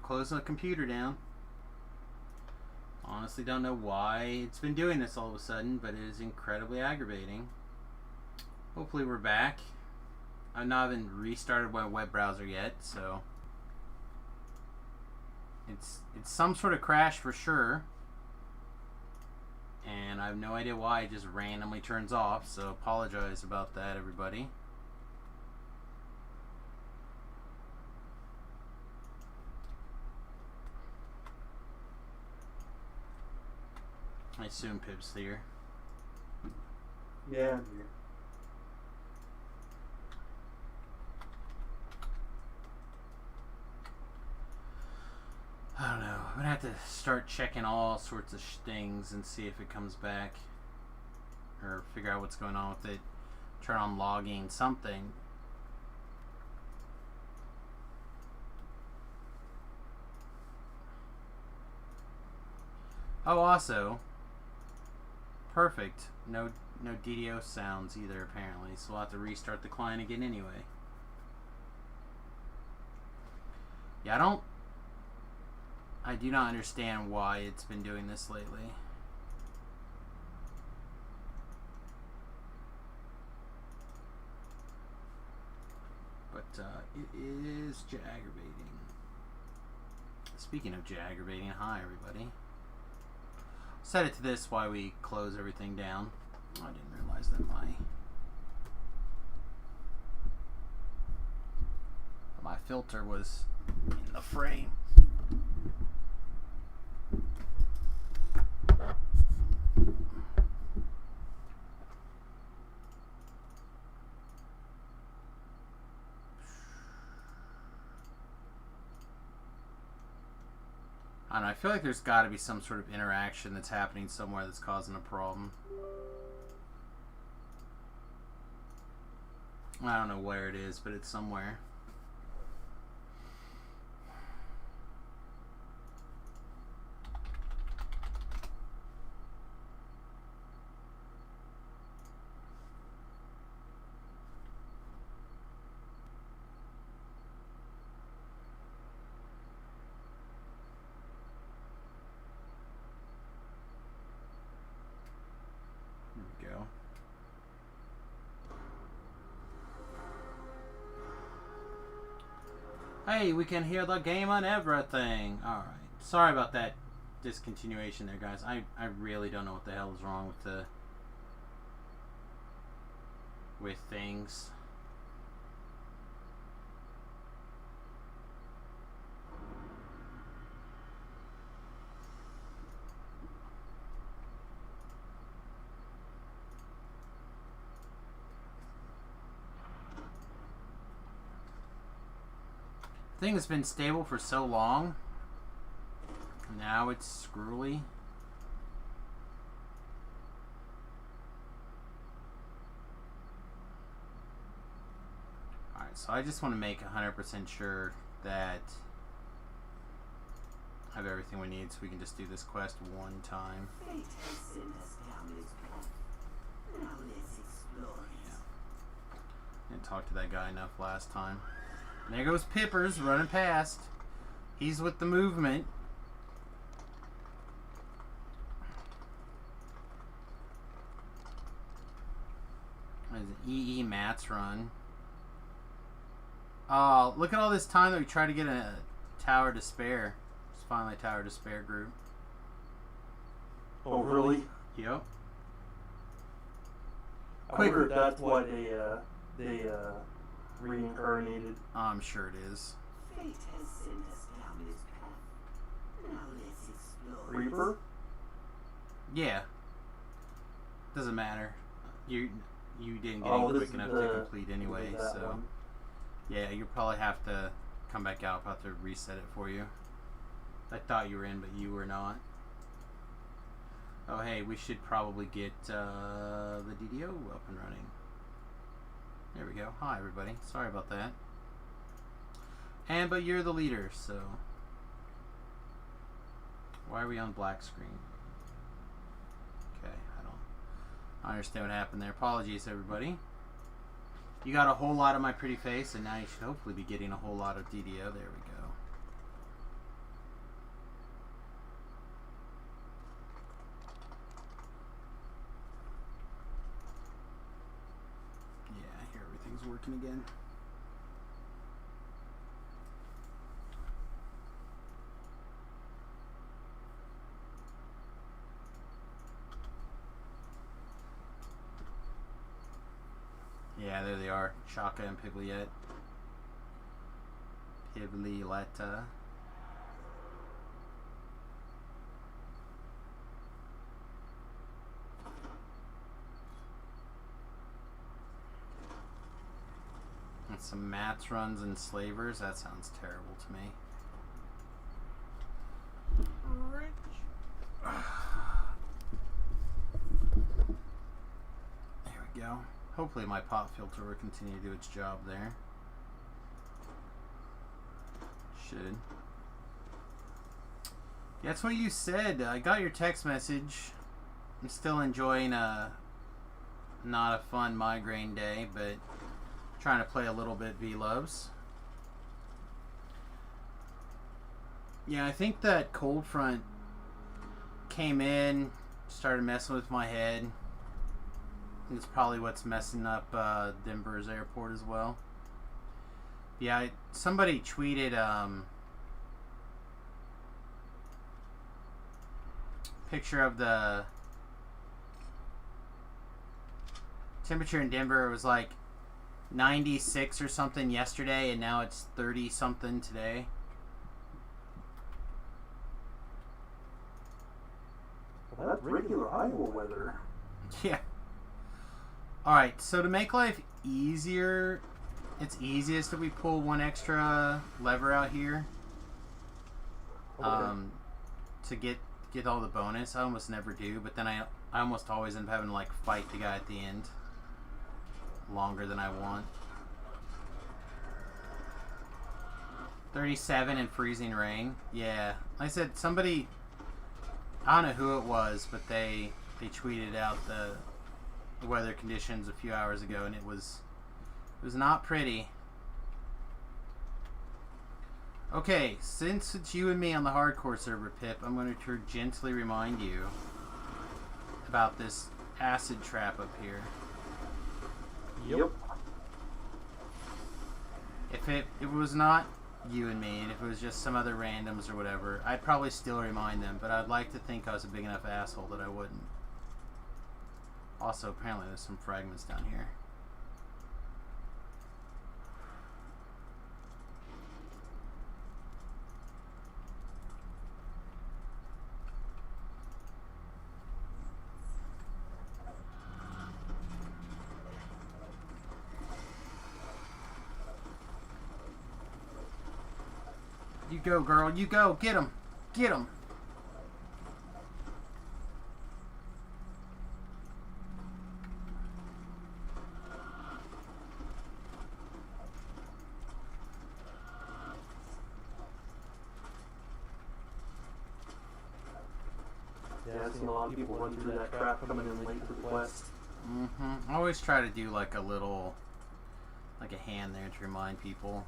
closing the computer down. Honestly, don't know why it's been doing this all of a sudden, but it is incredibly aggravating. Hopefully we're back. I've not even restarted my web browser yet, so it's some sort of crash for sure. And I have no idea why it just randomly turns off, so apologize about that, everybody. I assume Pip's here. Yeah, I'm here. I don't know. I'm gonna have to start checking all sorts of things and see if it comes back, or figure out what's going on with it. Turn on logging, something. Oh, also, perfect. No DDO sounds either apparently, so we'll have to restart the client again anyway. Yeah, I do not understand why it's been doing this lately. But it is aggravating. Speaking of aggravating, hi everybody. Set it to this while we close everything down. I didn't realize that my filter was in the frame. I don't know, I feel like there's got to be some sort of interaction that's happening somewhere that's causing a problem. I don't know where it is, but it's somewhere. Go. Hey, we can hear the game on everything. Alright. Sorry about that discontinuation there, guys. I really don't know what the hell is wrong with things. Thing has been stable for so long. Now it's screwy. Alright, so I just want to make 100% sure that I have everything we need so we can just do this quest one time. Fate has sent us down this path. Now let's explore it. Yeah. Didn't talk to that guy enough last time. And there goes Pippers running past. He's with the movement. There's an EE Mats run. Oh, look at all this time that we tried to get a Tower Despair. It's finally a Tower Despair group. Oh, really? Yep. I wonder if that's why they reincarnated. I'm sure it is. Fate has sent us down this path. Now let's explore Reaper? Yeah. Doesn't matter. You didn't get Oh, it this quick is enough the- to complete anyway, that so one. yeah, you'll probably have to come back out. I'll have to reset it for you. I thought you were in, but you were not. Oh hey, we should probably get the DDO up and running. There we go. Hi everybody. Sorry about that. But you're the leader, so why are we on black screen? Okay, I understand what happened there. Apologies everybody. You got a whole lot of my pretty face, and now you should hopefully be getting a whole lot of DDO. There we go. working again. Yeah, there they are. Chaka and Pigliette. Piglietta. And some Mats runs and slavers. That sounds terrible to me. There we go. Hopefully my pop filter will continue to do its job there. Should. Yeah, that's what you said. I got your text message. I'm still enjoying not a fun migraine day, but trying to play a little bit V-Loves. Yeah, I think that cold front came in, started messing with my head. It's probably what's messing up Denver's airport as well. Yeah, somebody tweeted picture of the temperature in Denver. It was like 96 or something yesterday, and now it's 30 something today. Well, that's regular Iowa weather. Yeah. Alright, so to make life easier, it's easiest if we pull one extra lever out here. Okay. To get all the bonus. I almost never do, but then I almost always end up having to like fight the guy at the end longer than I want. 37 and freezing rain. Yeah. Like I said, somebody, I don't know who it was, but they tweeted out the weather conditions a few hours ago, and it was not pretty. Okay, since it's you and me on the hardcore server, Pip, I'm going to gently remind you about this acid trap up here. Yep. If it was not you and me, and if it was just some other randoms or whatever, I'd probably still remind them, but I'd like to think I was a big enough asshole that I wouldn't. Also, apparently there's some fragments down here. You go, girl. You go. Get him. Get him. Yeah, I've seen a lot of people run through that trap coming in late to the quest. I always try to do like a little, like a hand there to remind people.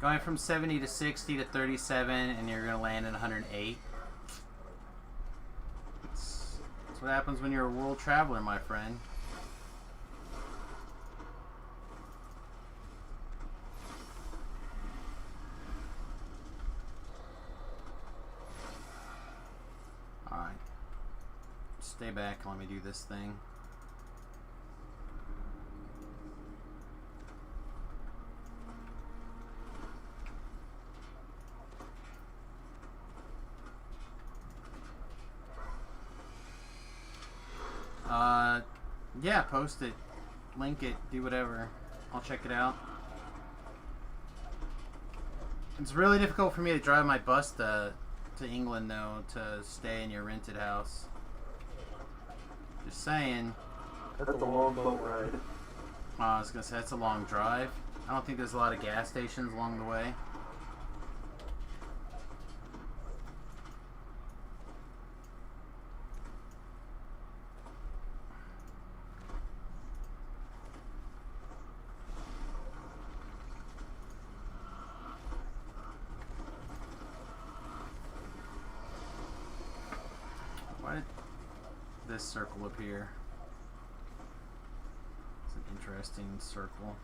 Going from 70 to 60 to 37, and you're going to land at 108. That's what happens when you're a world traveler, my friend. Alright. Stay back and let me do this thing. Yeah, post it, link it, do whatever. I'll check it out. It's really difficult for me to drive my bus to England, though, to stay in your rented house. Just saying. That's a long boat ride. I was going to say, that's a long drive. I don't think there's a lot of gas stations along the way. Why did this circle appear? It's an interesting circle.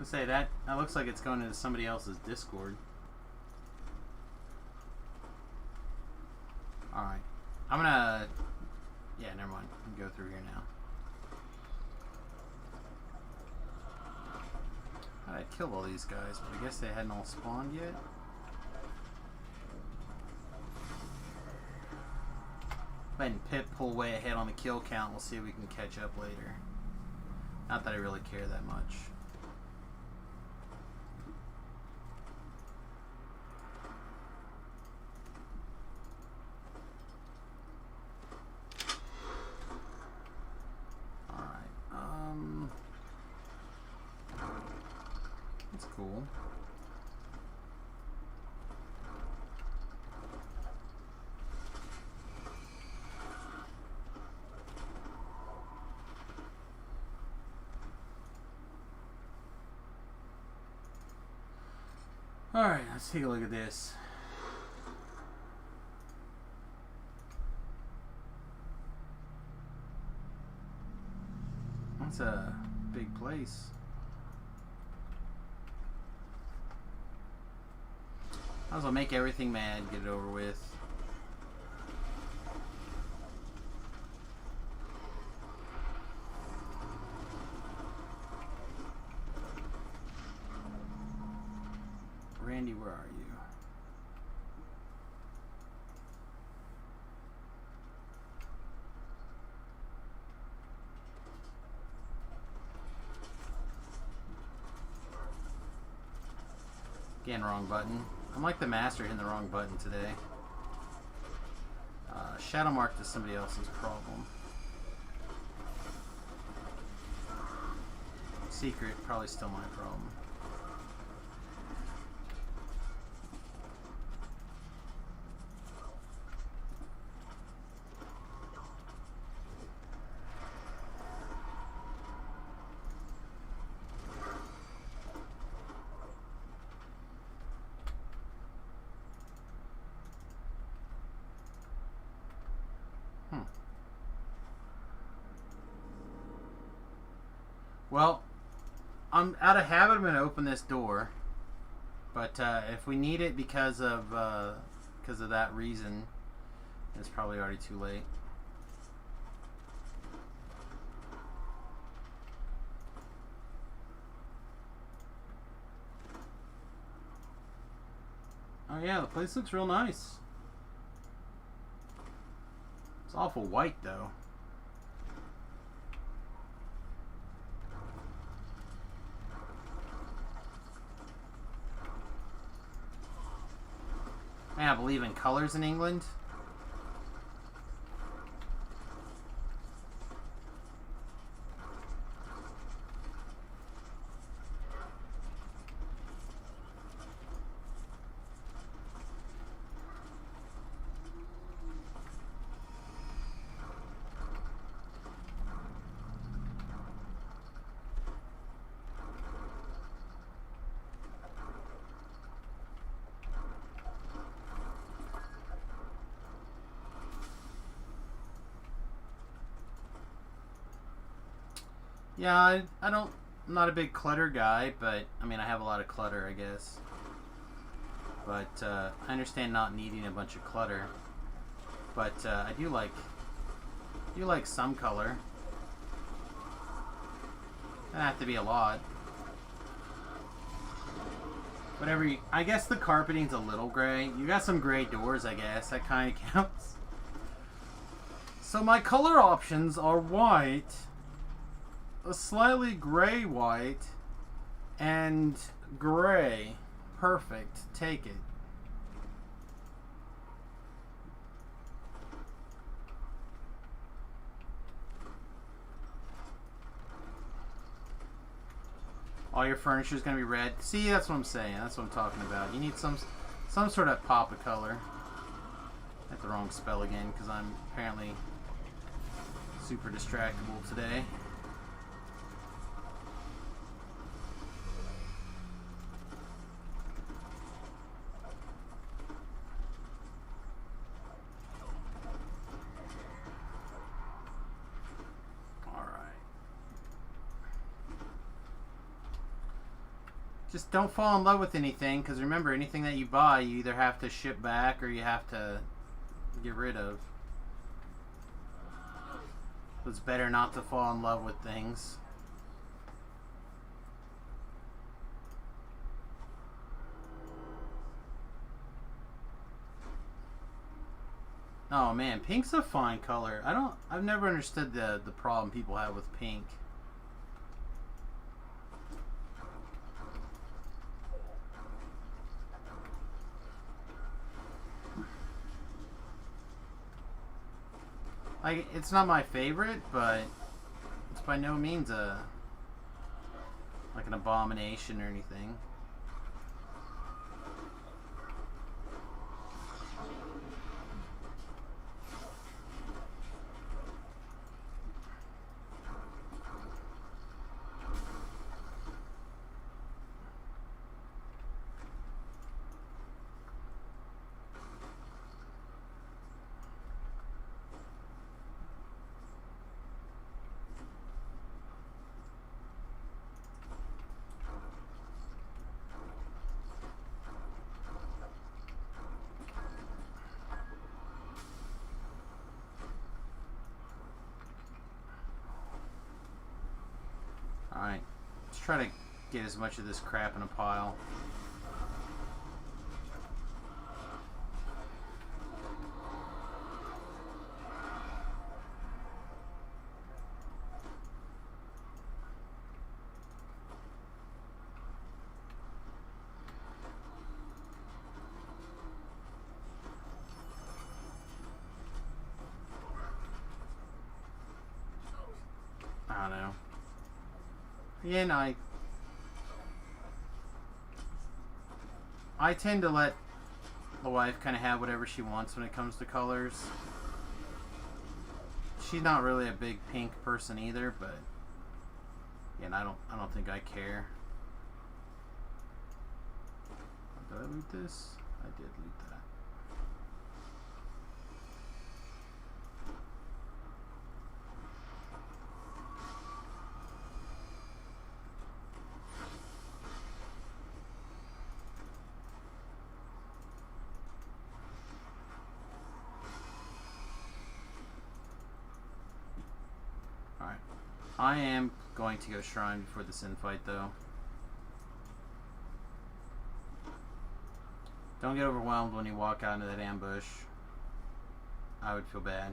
Say that looks like it's going into somebody else's Discord. Alright. I'm gonna... Yeah, never mind. We can go through here now. I killed all these guys, but I guess they hadn't all spawned yet. Letting Pip pull way ahead on the kill count. We'll see if we can catch up later. Not that I really care that much. That's cool. Alright, let's take a look at this. That's a big place. Might as well make everything mad, get it over with. Randy, where are you? Again, wrong button. I'm like the master hitting the wrong button today. Shadow mark is somebody else's problem. Secret, probably still my problem. Well, I'm out of habit. I'm going to open this door, but if we need it because of that reason, it's probably already too late. Oh yeah, the place looks real nice. It's awful white though. Man, I believe in colors in England. Yeah, I'm not a big clutter guy, but I mean I have a lot of clutter, I guess. But I understand not needing a bunch of clutter. But I do like some color. Doesn't have to be a lot. Whatever. I guess the carpeting's a little gray. You got some gray doors, I guess. That kind of counts. So my color options are white, a slightly gray white, and gray. Perfect. Take it. All your furniture is going to be red. See, that's what I'm saying. That's what I'm talking about. You need some sort of pop of color. I had the wrong spell again because I'm apparently super distractible today. Just don't fall in love with anything, because remember, anything that you buy, you either have to ship back or you have to get rid of. It's better not to fall in love with things. Oh man, pink's a fine color. I've never understood the problem people have with pink. Like, it's not my favorite, but it's by no means like an abomination or anything. Alright, let's try to get as much of this crap in a pile. I don't know. Again, I tend to let the wife kind of have whatever she wants when it comes to colors. She's not really a big pink person either, but yeah, I don't think I care. Did I loot this? I did loot that. Alright. I am going to go shrine before this infight, though. Don't get overwhelmed when you walk out into that ambush. I would feel bad.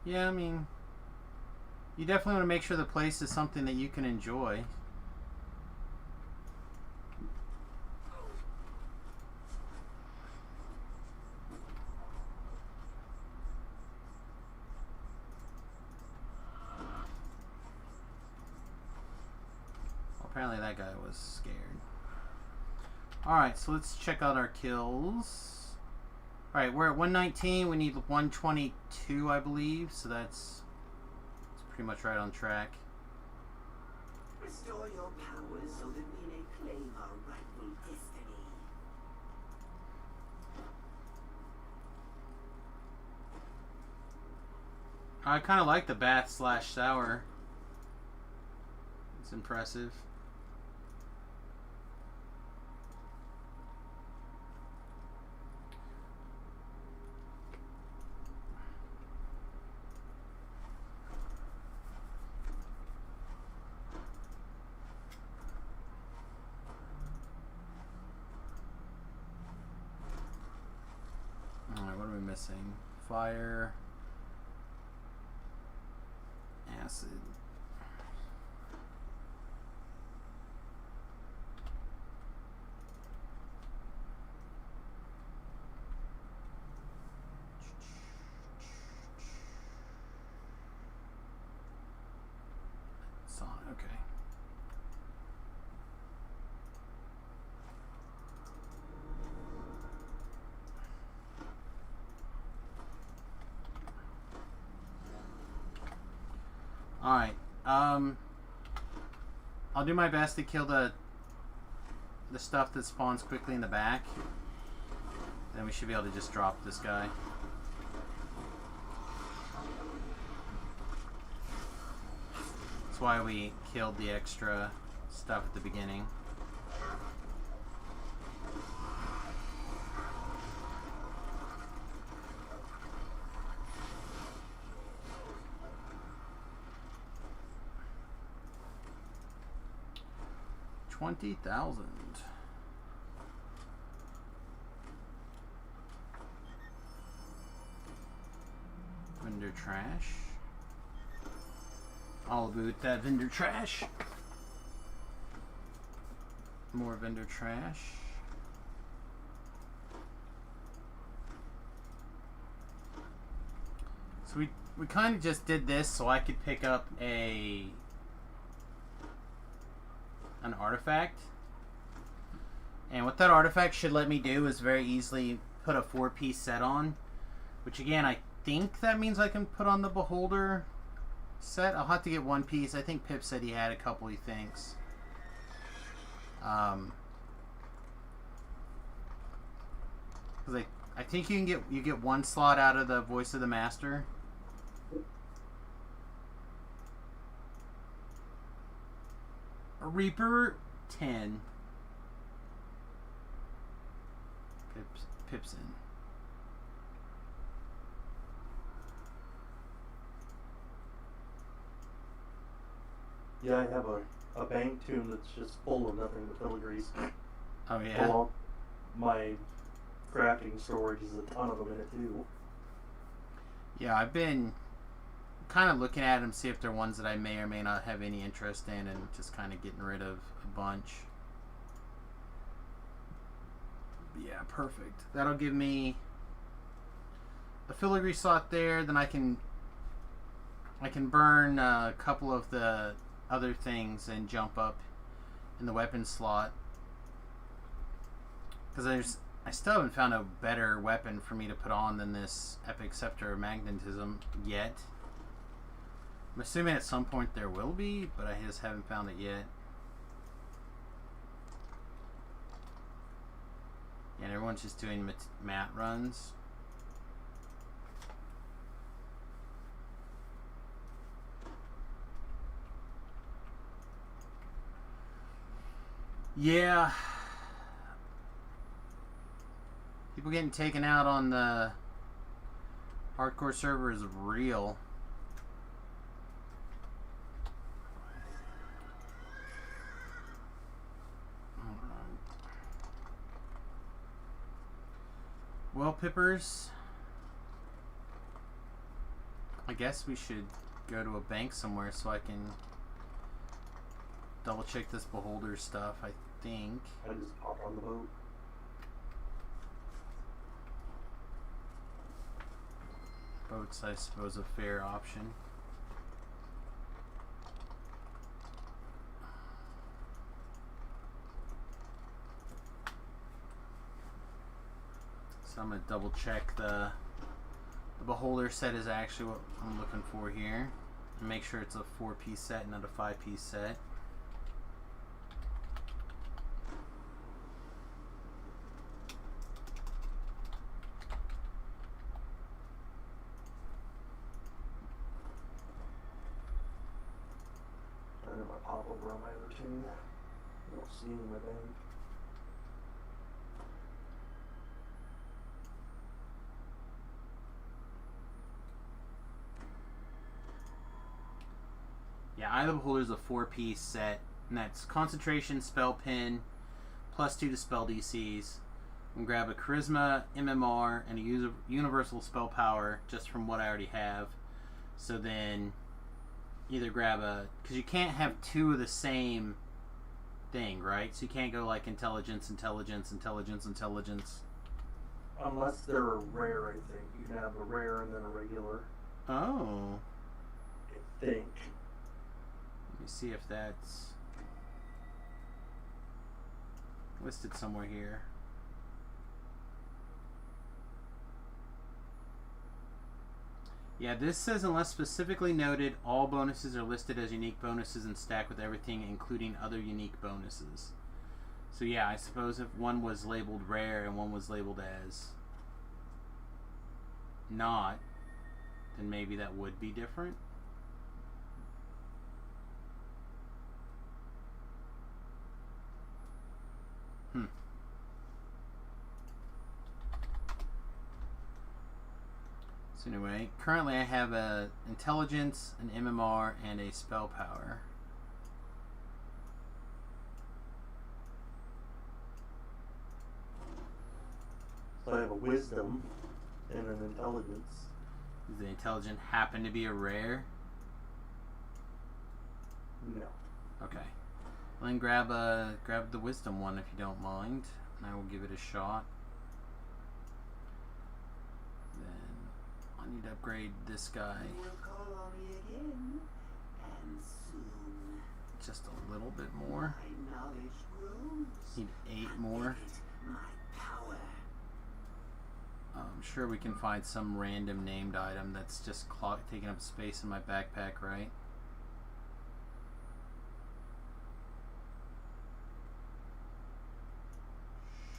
Yeah, I mean, you definitely want to make sure the place is something that you can enjoy. Apparently that guy was scared. Alright, so let's check out our kills. Alright, we're at 119. We need 122, I believe. So that's pretty much right on track. Restore your powers so that we may claim our rightful destiny. I kind of like the bath slash shower. It's impressive. Alright, what are we missing? Fire. acid. Okay. Alright, I'll do my best to kill the stuff that spawns quickly in the back. Then we should be able to just drop this guy. That's why we killed the extra stuff at the beginning. $20,000. Vendor trash. I'll boot that vendor trash. More vendor trash. So we kind of just did this so I could pick up an artifact. And what that artifact should let me do is very easily put a 4-piece set on. Which again, I think that means I can put on the Beholder set. I'll have to get 1 piece. I think Pip said he had a couple he thinks. Because I think you get 1 slot out of the Voice of the Master. A Reaper 10. Pip's in. Yeah, I have a bank tomb that's just full of nothing but filigrees. Oh yeah? Along my crafting storage is a ton of them in it too. Yeah, I've been kind of looking at them, see if they're ones that I may or may not have any interest in, and just kind of getting rid of a bunch. Yeah, perfect. That'll give me a filigree slot there. Then I can burn a couple of the other things and jump up in the weapon slot. Because I still haven't found a better weapon for me to put on than this Epic Scepter of Magnetism yet. I'm assuming at some point there will be, but I just haven't found it yet. Yeah, and everyone's just doing mat runs. Yeah. People getting taken out on the hardcore server is real. Well, Pippers, I guess we should go to a bank somewhere so I can double check this Beholder stuff, I think. I just hop on the boat. Boat's, I suppose, a fair option. So I'm going to double check the Beholder set is actually what I'm looking for here. And make sure it's a 4-piece set, not a 5-piece set. I don't know, I pop over on my other two. I don't see any in my bank. Yeah, Eye of the Beholder is a 4-piece set, and that's Concentration, Spell Pin, +2 to spell DCs. And grab a Charisma, MMR, and a Universal Spell Power just from what I already have. So then either grab a... Because you can't have two of the same thing, right? So you can't go like intelligence, intelligence, intelligence, intelligence. Unless they're a rare, I think. You can have a rare and then a regular. Oh. I think. Let me see if that's listed somewhere here. Yeah, this says unless specifically noted, all bonuses are listed as unique bonuses and stacked with everything, including other unique bonuses. So yeah, I suppose if one was labeled rare and one was labeled as not, then maybe that would be different. So anyway, currently I have a intelligence, an MMR, and a spell power. So I have a wisdom and an intelligence. Does the intelligent happen to be a rare? No. Okay. Well, then grab the wisdom one if you don't mind, and I will give it a shot. Then I need to upgrade this guy You will call on me again, and soon just a little bit more. my knowledge grows. Need 8 and more. with it, my power. I'm sure we can find some random named item that's just taking up space in my backpack, right?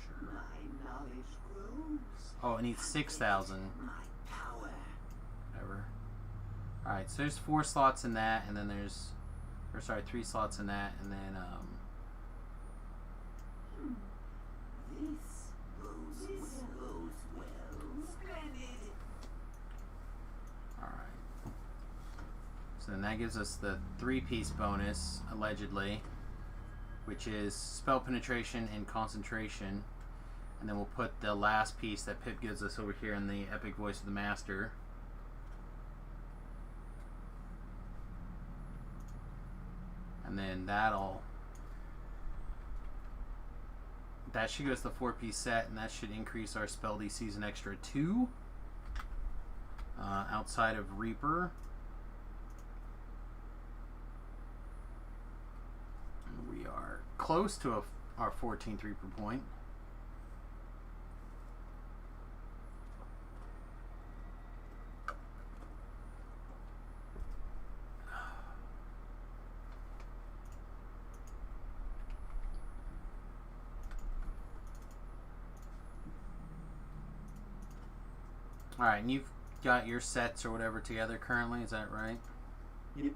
Sure. My knowledge grows. Oh, it needs 6,000. My power. Whatever. Alright, so there's 4 slots in that, and then there's... Or sorry, 3 slots in that, and then, This goes well. Splendid. Alright. So then that gives us the 3-piece bonus, allegedly, which is spell penetration and concentration. And then we'll put the last piece that Pip gives us over here in the epic voice of the master. And then that should go to the 4-piece set, and that should increase our spell DCs an extra 2. Outside of Reaper. And we are close to our 14th Reaper point. Alright, and you've got your sets or whatever together currently, is that right? Yep.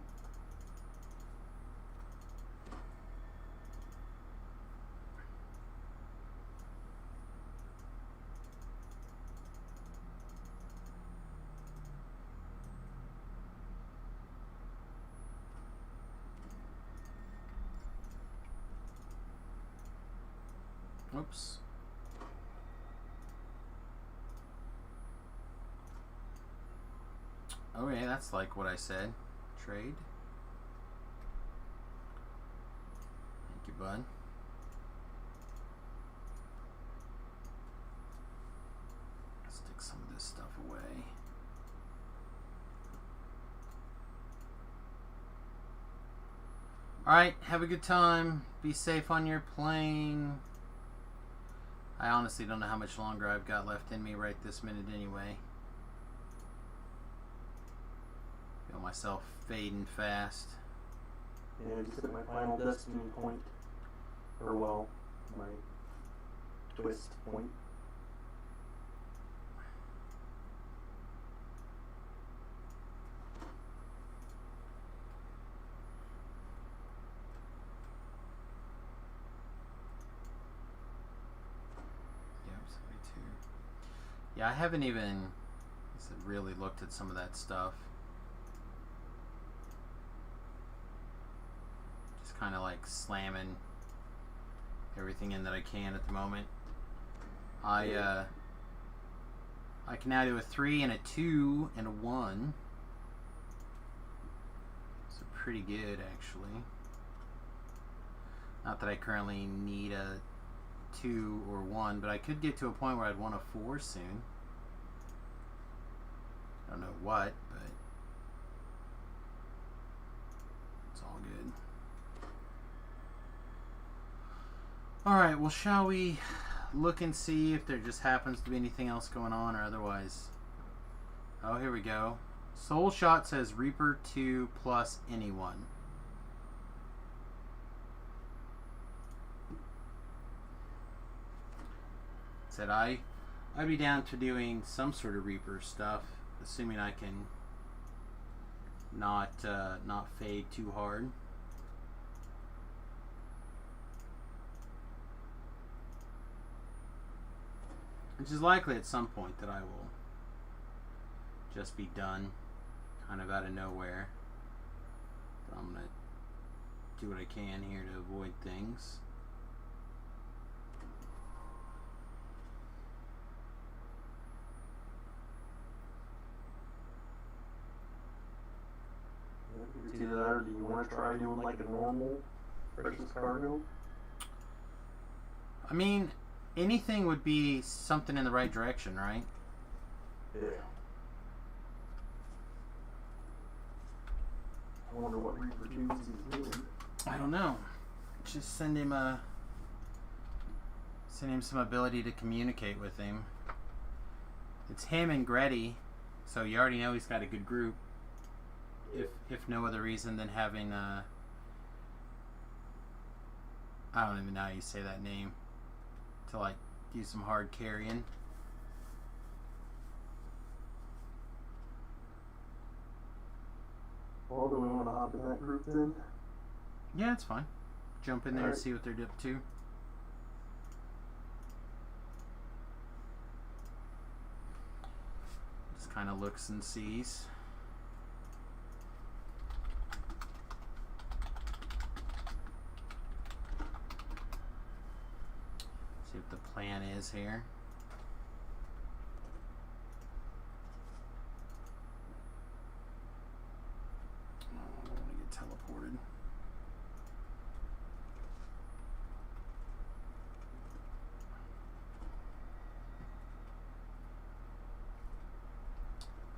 Whoops. Oh yeah, that's like what I said. Trade. Thank you, bud. Stick some of this stuff away. Alright, have a good time. Be safe on your plane. I honestly don't know how much longer I've got left in me right this minute anyway. Feel myself fading fast. Yeah, just at my final destiny point. Or, well, my twist point. Yeah, I haven't even really looked at some of that stuff. Just kind of like slamming everything in that I can at the moment. I can now do a 3 and a 2 and a 1. So pretty good, actually. Not that I currently need a 2 or 1, but I could get to a point where I'd want a 4 soon. I don't know what, but it's all good. Alright, well, shall we look and see if there just happens to be anything else going on, or otherwise... Oh, here we go. Soul Shot says Reaper 2 plus anyone. Said I'd be down to doing some sort of Reaper stuff, assuming I can not fade too hard. Which is likely at some point that I will just be done, kind of out of nowhere. But I'm gonna do what I can here to avoid things. It's either that or do you want to try doing like a normal precious cargo? I mean, anything would be something in the right direction, right? Yeah. I wonder what Reaper 2 is doing. I don't know. Just send him some ability to communicate with him. It's him and Gretty, so you already know he's got a good group. If no other reason than having I don't even know how you say that name, to like do some hard carrying. Well, do we want to hop in that group then? Yeah, it's fine. Jump in there and Alright. see what they're up to. Just kind of looks and sees. See what the plan is here. Oh, I don't want to get teleported.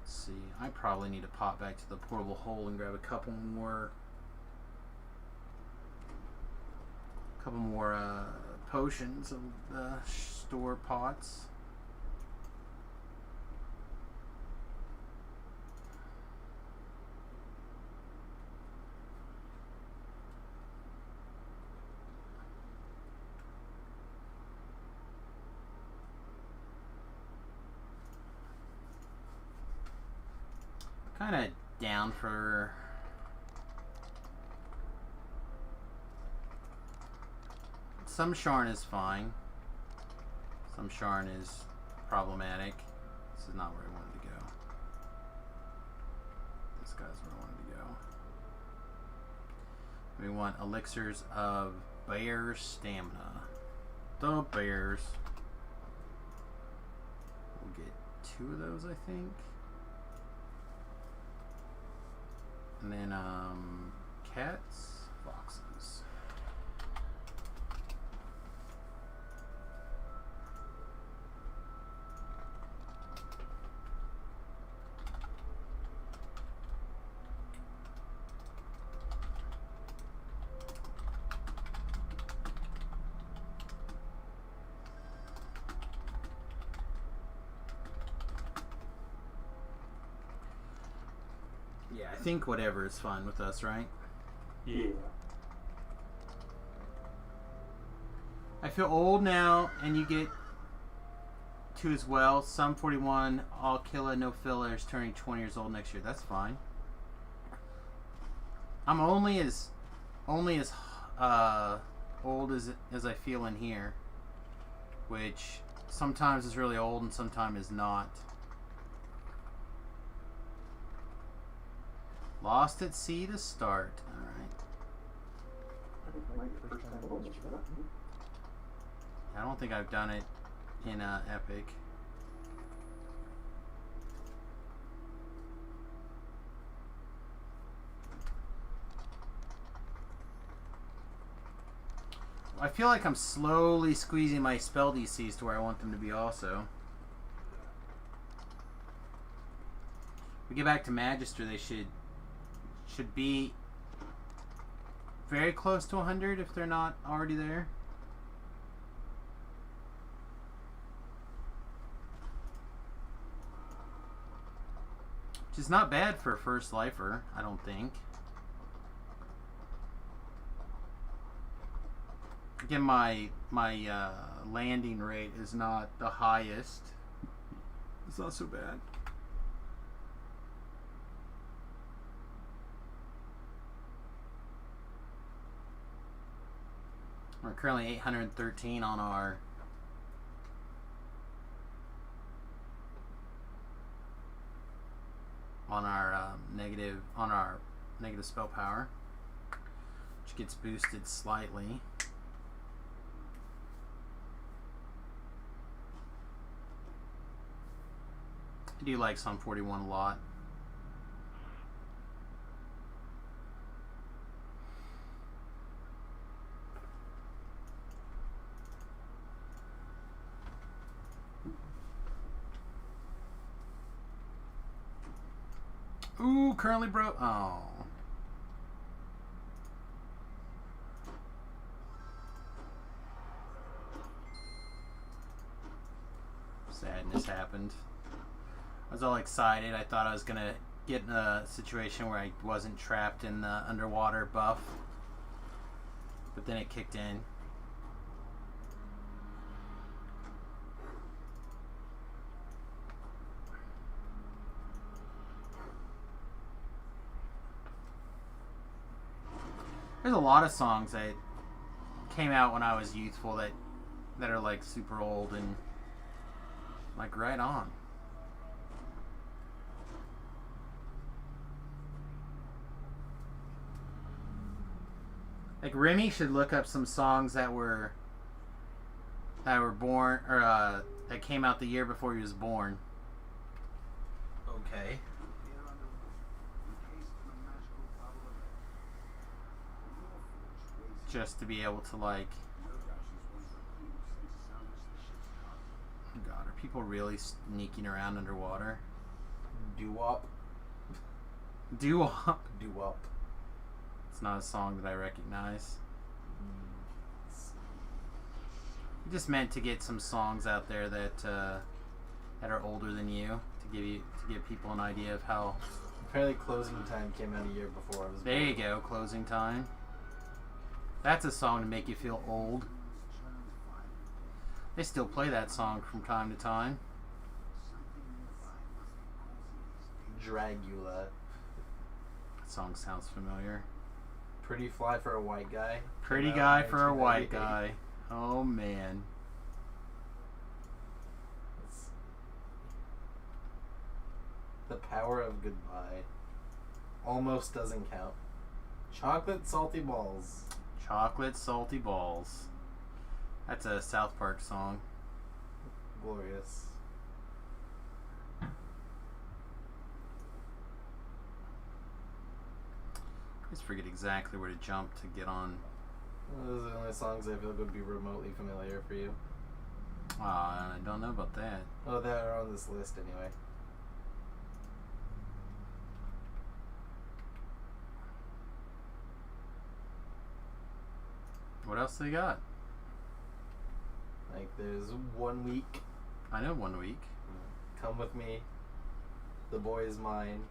Let's see, I probably need to pop back to the portable hole and grab a couple more potions of the store pots. Kind of down for some Sharn is fine. Some Sharn is problematic. This is not where I wanted to go. This guy's where I wanted to go. We want elixirs of bear stamina. The bears. We'll get 2 of those, I think. And then cats, foxes. Yeah, I think whatever is fine with us, right? Yeah. I feel old now, and you get 2 as well. Some 41, all killa, no fillers, turning 20 years old next year. That's fine. I'm only as old as I feel in here, which sometimes is really old and sometimes is not. Lost at sea to start. Alright. I don't think I've done it in Epic. I feel like I'm slowly squeezing my spell DCs to where I want them to be also. We get back to Magister, they should be very close to 100 if they're not already there. Which is not bad for a first lifer, I don't think. Again, my landing rate is not the highest. It's not so bad. We're currently 813 on our negative spell power, which gets boosted slightly. I do like Psalm 41 a lot. Ooh, currently broke. Oh. Sadness happened. I was all excited. I thought I was going to get in a situation where I wasn't trapped in the underwater buff. But then it kicked in. There's a lot of songs that came out when I was youthful that are like super old and like right on. Like Remy should look up some songs that were born or that came out the year before he was born. Okay. Just to be able to like, oh God, are people really sneaking around underwater? Doo-wop. Doo-wop. Doo-wop. It's not a song that I recognize. I just meant to get some songs out there that are older than you to give people an idea of how. Apparently, Closing Time came out a year before I was born. There you go, Closing Time. That's a song to make you feel old. They still play that song from time to time. Dragula. That song sounds familiar. Pretty Fly for a White Guy. Pretty Guy for a White Guy. Oh man. It's The Power of Goodbye. Almost doesn't count. Chocolate Salty Balls. Chocolate Salty Balls. That's a South Park song. Glorious. I just forget exactly where to jump to get on. Those are the only songs I feel would be remotely familiar for you. I don't know about that. Oh, they are on this list anyway. What else they got? Like, there's 1 week. I know 1 week. Come With Me. The Boy Is Mine.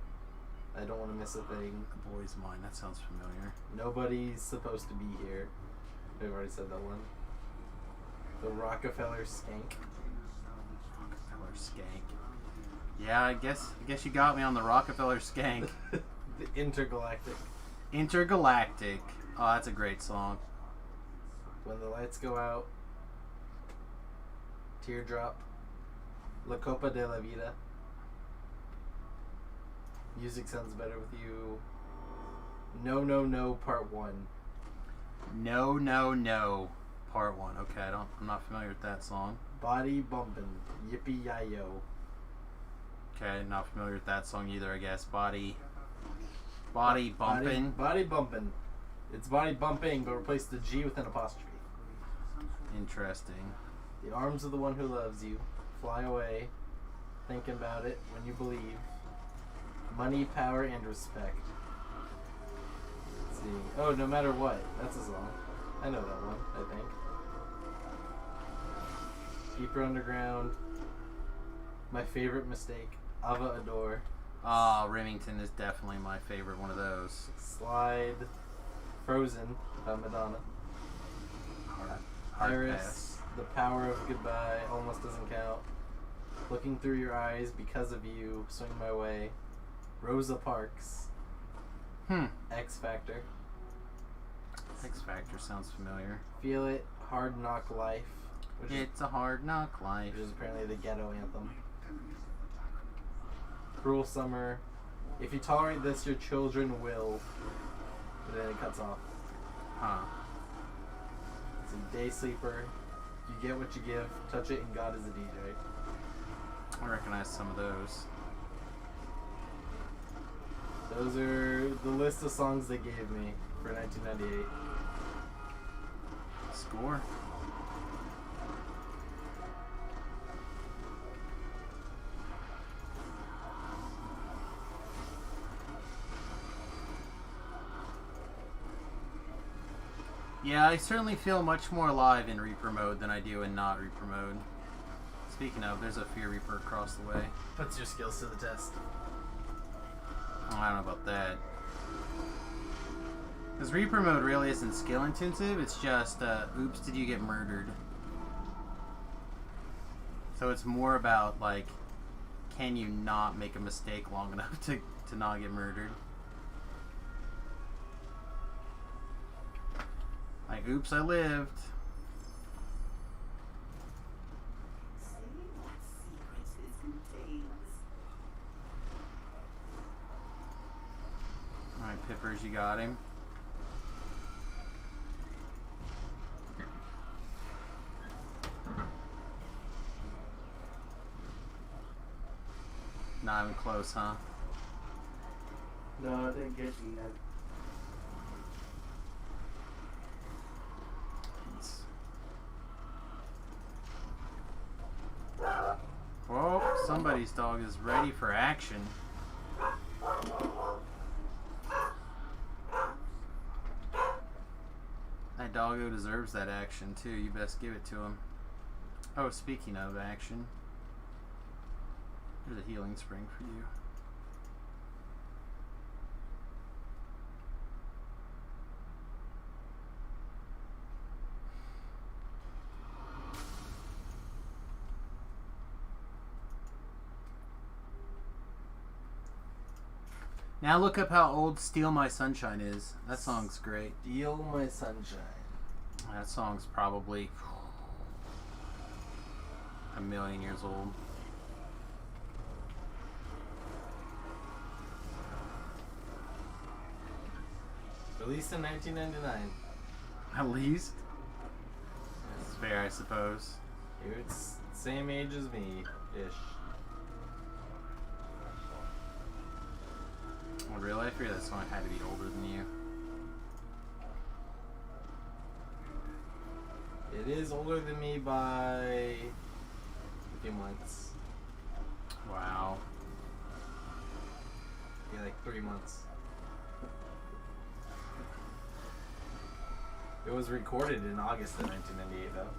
I Don't Want to Miss a Thing. The Boy's Mine. That sounds familiar. Nobody's Supposed to Be Here. I've already said that one. The Rockefeller Skank. Rockefeller Skank. Yeah, I guess you got me on the Rockefeller Skank. The Intergalactic. Intergalactic. Oh, that's a great song. When the Lights Go Out. Teardrop. La Copa de la Vida. Music Sounds Better With You. No, No, No, Part 1. No, No, No, Part 1. Okay, I'm not familiar with that song. Body Bumpin'. Yippee-yi-yo. Okay, not familiar with that song either, I guess. Body Bumpin'. Body Bumpin'. It's Body Bumping, but replace the G with an apostrophe. Interesting. The arms of the one who loves you. Fly away. Think about it when you believe. Money, power, and respect. Let's see. Oh, no matter what. That's a song. I know that one, I think. Deeper Underground. My favorite mistake. Ava Adore. Ah, Remington is definitely my favorite one of those. Slide. Frozen by Madonna. Hard Iris. pass. The Power of Goodbye. Almost doesn't count. Looking Through Your Eyes. Because of You. Swing My Way. Rosa Parks. X Factor. X Factor sounds familiar. Feel It. Hard Knock Life. It's a hard knock life. Which is apparently the ghetto anthem. Cruel Summer. If you tolerate this, your children will. But then it cuts off. Huh. It's a Day Sleeper. You get what you give. Touch It and God is a DJ. I recognize some of those. Those are the list of songs they gave me for 1998. Score. Yeah, I certainly feel much more alive in Reaper mode than I do in not Reaper mode. Speaking of, there's a Fear Reaper across the way. Puts your skills to the test. Oh, I don't know about that. Because Reaper mode really isn't skill intensive, it's just, oops, did you get murdered? So it's more about, like, can you not make a mistake long enough to not get murdered? Like, oops, I lived. Say what secrets this contains. Alright, Pippers, you got him. Not even close, huh? No, I didn't get you yet. Whoa, somebody's dog is ready for action. That doggo deserves that action too. You best give it to him. Oh, speaking of action, there's a healing spring for you. Now look up how old Steal My Sunshine is. That song's great. Steal My Sunshine. That song's probably a million years old. Released in 1999. At least. That's fair, I suppose. It's same age as me, ish. Oh, really? I figured that song had to be older than you. It is older than me by a few months. Wow. Yeah, like 3 months. It was recorded in August of 1998, though.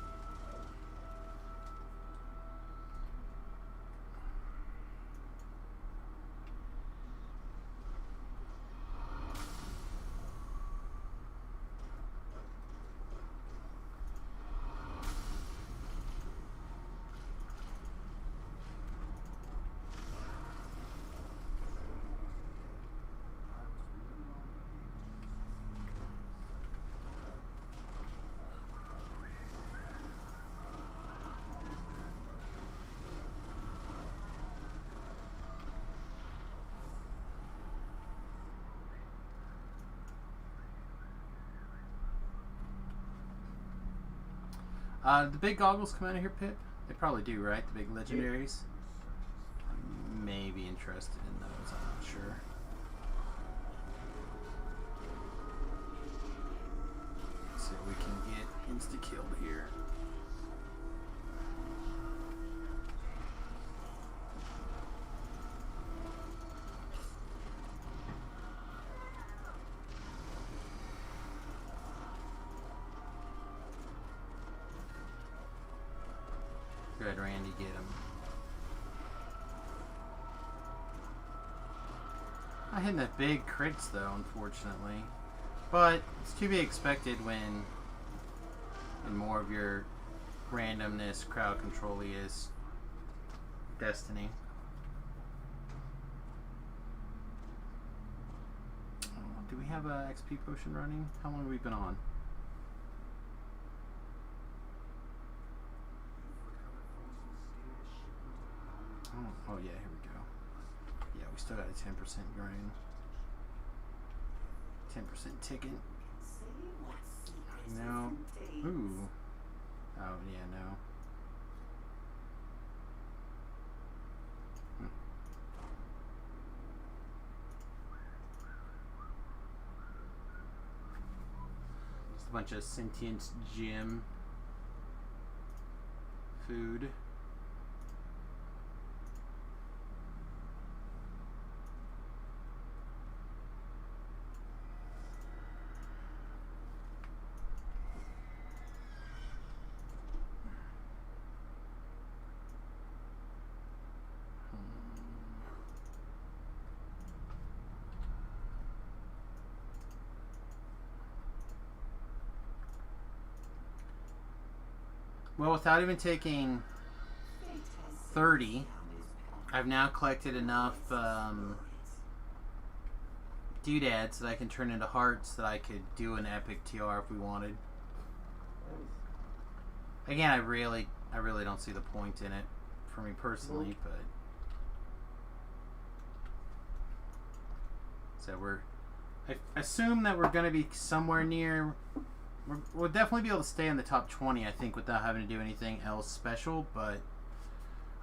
The big goggles come out of here, Pip? They probably do, right? The big legendaries? I may be interested in those, I'm not sure. Let's see if we can get insta-killed here. ahead, Randy, get him. Not hitting that big crits though, unfortunately. But it's to be expected when in more of your randomness, crowd control is Destiny. Oh, do we have a XP potion running? How long have we been on? Oh yeah, here we go. Yeah, we still got a 10% grain. 10% ticket. No. Ooh. Oh yeah, no. Just a bunch of sentient gem food. Well, without even taking 30, I've now collected enough doodads that I can turn into hearts that I could do an epic TR if we wanted. Again, I really don't see the point in it for me personally, but so I assume that we're going to be somewhere near. We'll definitely be able to stay in the top 20, I think, without having to do anything else special, but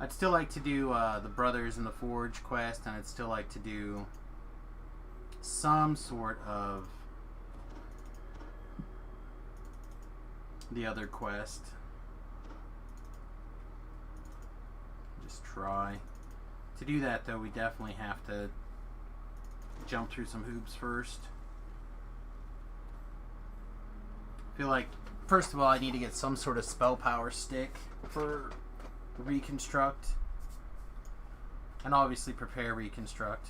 I'd still like to do the Brothers in the Forge quest, and I'd still like to do some sort of the other quest. Just try. To do that, though, we definitely have to jump through some hoops first. I feel like, first of all, I need to get some sort of spell power stick for Reconstruct. And obviously prepare Reconstruct.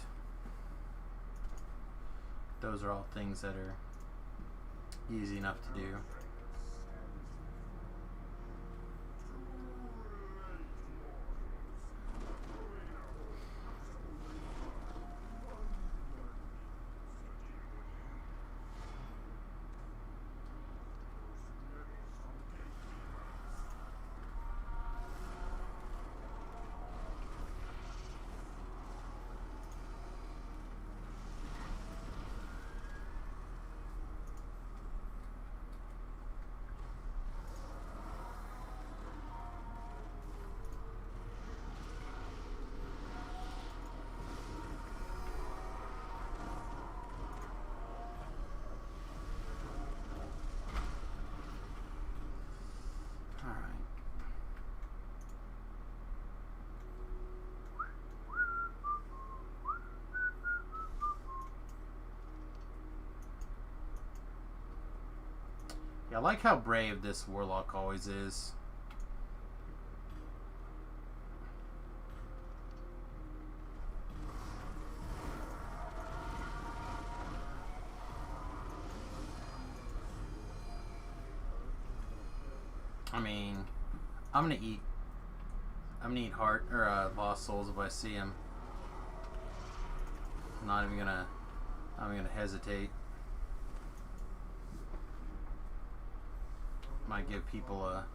Those are all things that are easy enough to do. Yeah, I like how brave this Warlock always is. I mean, I'm gonna eat heart or lost souls if I see him. I'm not even gonna hesitate. Might give people a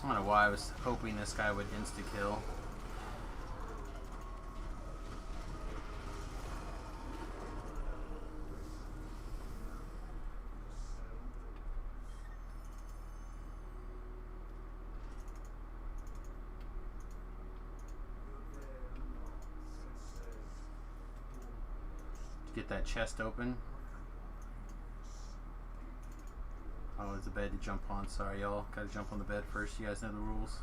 I don't know why I was hoping this guy would insta-kill. Get that chest open. Oh, it's a bed to jump on. Sorry, y'all. Gotta jump on the bed first. You guys know the rules.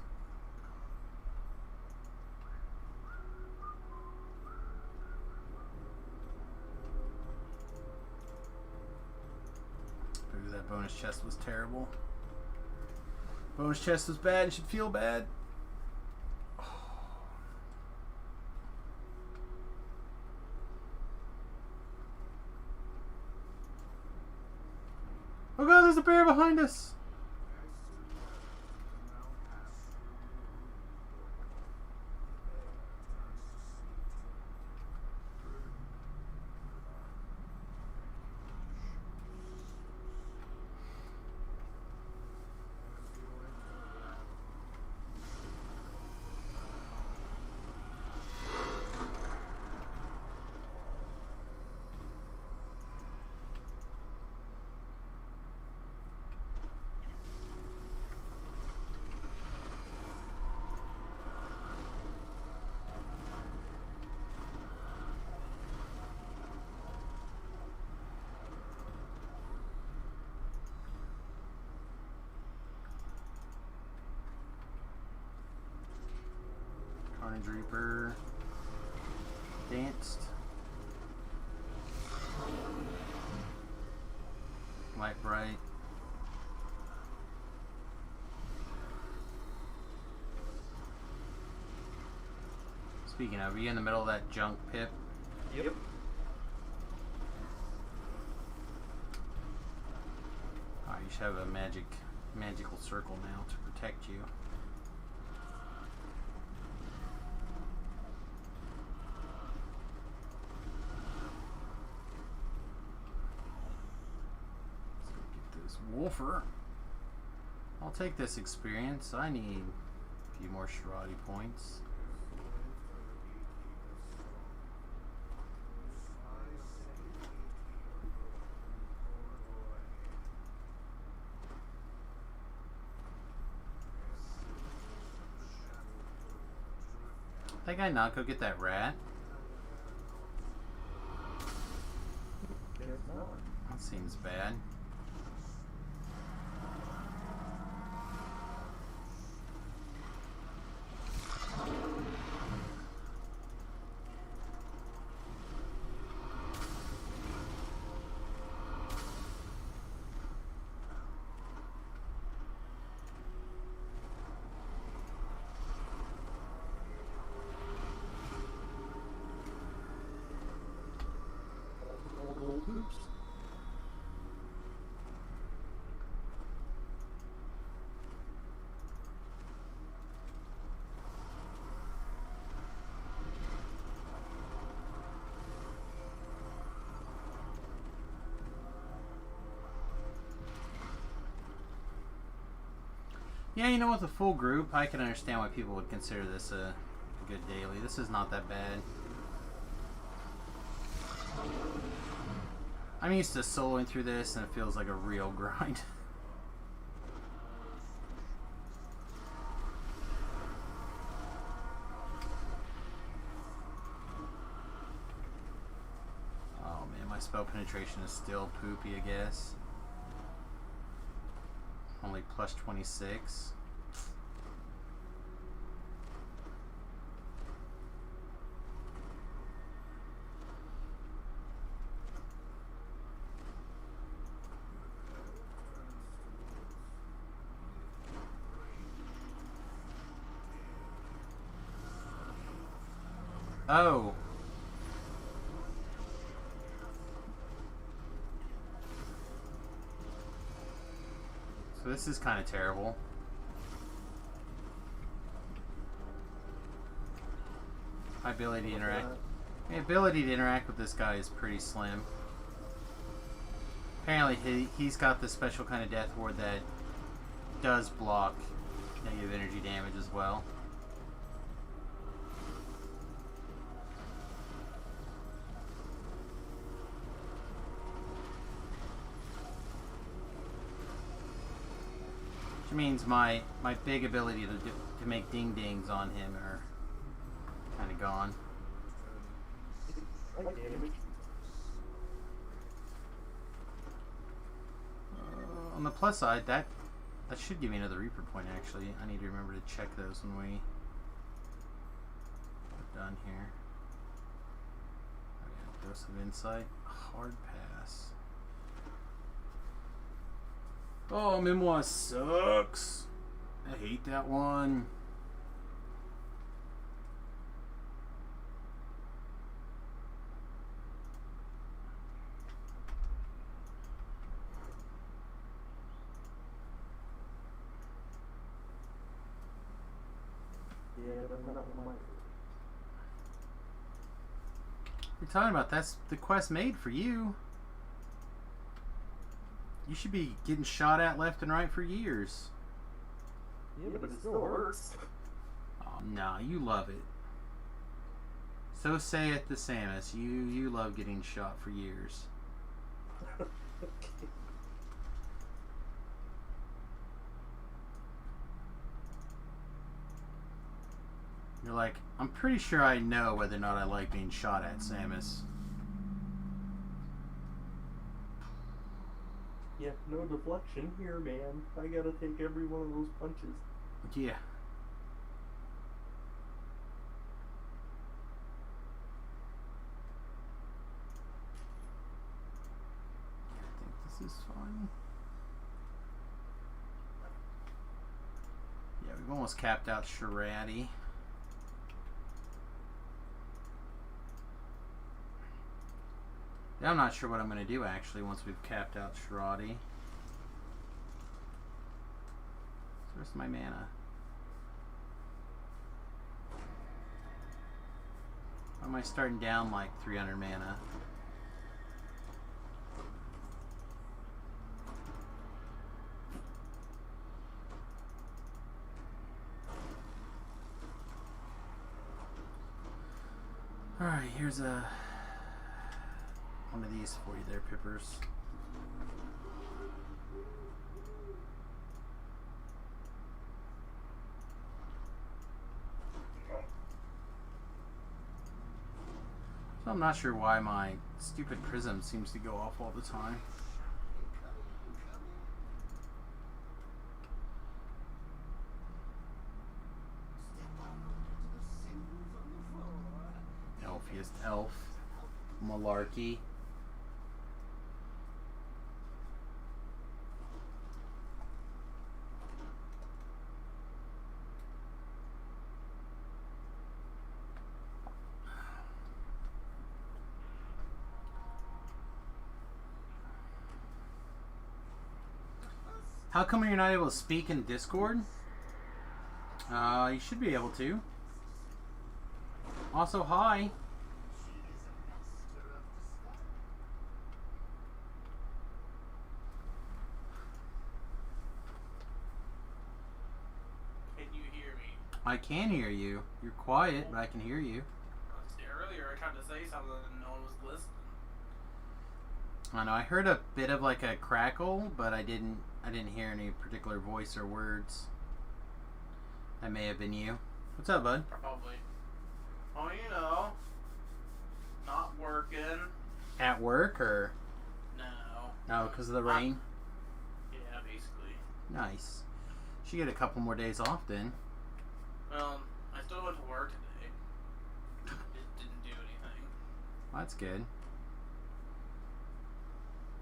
That bonus chest was terrible. Bonus chest was bad and should feel bad. Oh god, there's a bear behind us! Carnage Reaper danced. Light bright. Speaking of, are you in the middle of that junk pip? Yep. Alright, you should have a magical circle now to protect you. Wolfer. I'll take this experience. I need a few more Shirati points. That guy not go get that rat? Guess not. That seems bad. Oops. Yeah, you know, with a full group, I can understand why people would consider this a good daily. This is not that bad. I'm used to soloing through this, and it feels like a real grind. Oh man, my spell penetration is still poopy, I guess. Only plus 26. Oh. So this is kind of terrible. My ability to interact with this guy is pretty slim. Apparently he's got this special kind of death ward that does block negative energy damage as well. Which means my big ability to make ding dings on him are kind of gone. On the plus side, that should give me another Reaper point. Actually, I need to remember to check those when we are done here. Okay, dose of insight, hard pass. Oh, Memoir sucks. I hate that one. Yeah, but not with my. You're talking about that's the quest made for you. You should be getting shot at left and right for years. Yeah, but it still hurts. Oh, no, you love it. So say it to Samus. You love getting shot for years. You're like, I'm pretty sure I know whether or not I like being shot at, Samus. Yeah, no deflection here, man. I gotta take every one of those punches. Yeah. I think this is fine. Yeah, we've almost capped out Sharadi. Yeah, I'm not sure what I'm going to do actually once we've capped out Sharadi. Where's my mana? Why am I starting down like 300 mana? Alright, here's one of these for you there, Pippers. So I'm not sure why my stupid prism seems to go off all the time. Elfiest elf. Malarkey. How come you're not able to speak in Discord? You should be able to. Also, hi. Can you hear me? I can hear you. You're quiet, but I can hear you. Earlier I tried to say something and no one was listening. I know. I heard a bit of like a crackle, but I didn't hear any particular voice or words. That may have been you. What's up, bud? Probably. Oh, you know. Not working. At work or No. no? Because of the rain. Yeah, basically. Nice. Should get a couple more days off then. Well, I still went to work today. Just didn't do anything. Well, that's good.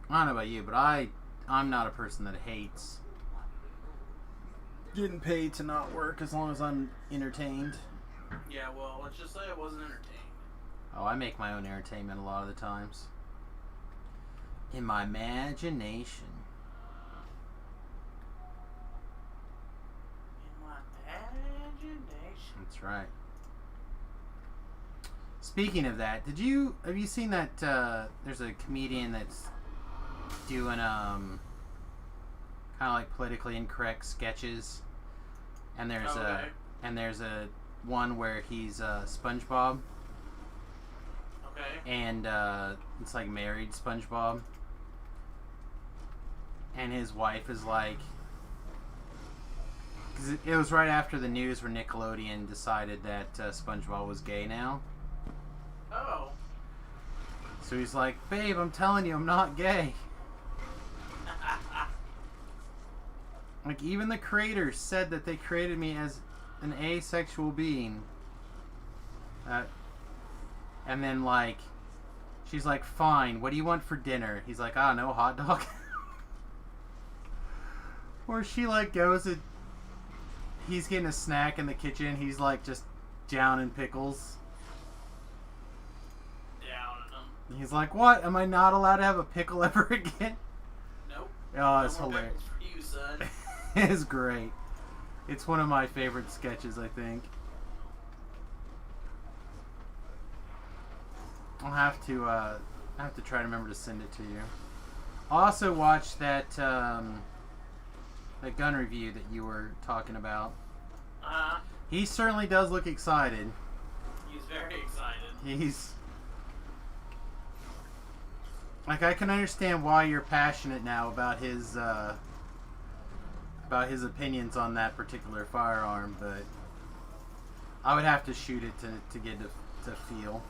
I don't know about you, but I'm not a person that hates getting paid to not work as long as I'm entertained. Yeah, well, let's just say I wasn't entertained. Oh, I make my own entertainment a lot of the times. In my imagination. In my imagination. That's right. Speaking of that, have you seen that there's a comedian that's doing kind of like politically incorrect sketches, and there's a one where he's SpongeBob. Okay. And it's like married SpongeBob, and his wife is like, because it was right after the news where Nickelodeon decided that SpongeBob was gay now. Oh. So he's like, babe, I'm telling you, I'm not gay. Like, even the creators said that they created me as an asexual being. And then, like, she's like, fine, what do you want for dinner? He's like, I don't know, hot dog. Or she like goes and he's getting a snack in the kitchen. He's like just down in pickles. Down in them. And he's like, "What? Am I not allowed to have a pickle ever again?" Nope. Oh, it's No more hilarious. pickles for you, son. It's great. It's one of my favorite sketches, I think. I'll have to try to remember to send it to you. I also watched that that gun review that you were talking about. He certainly does look excited. He's very excited. He's like, I can understand why you're passionate now about his opinions on that particular firearm, but I would have to shoot it to get to feel.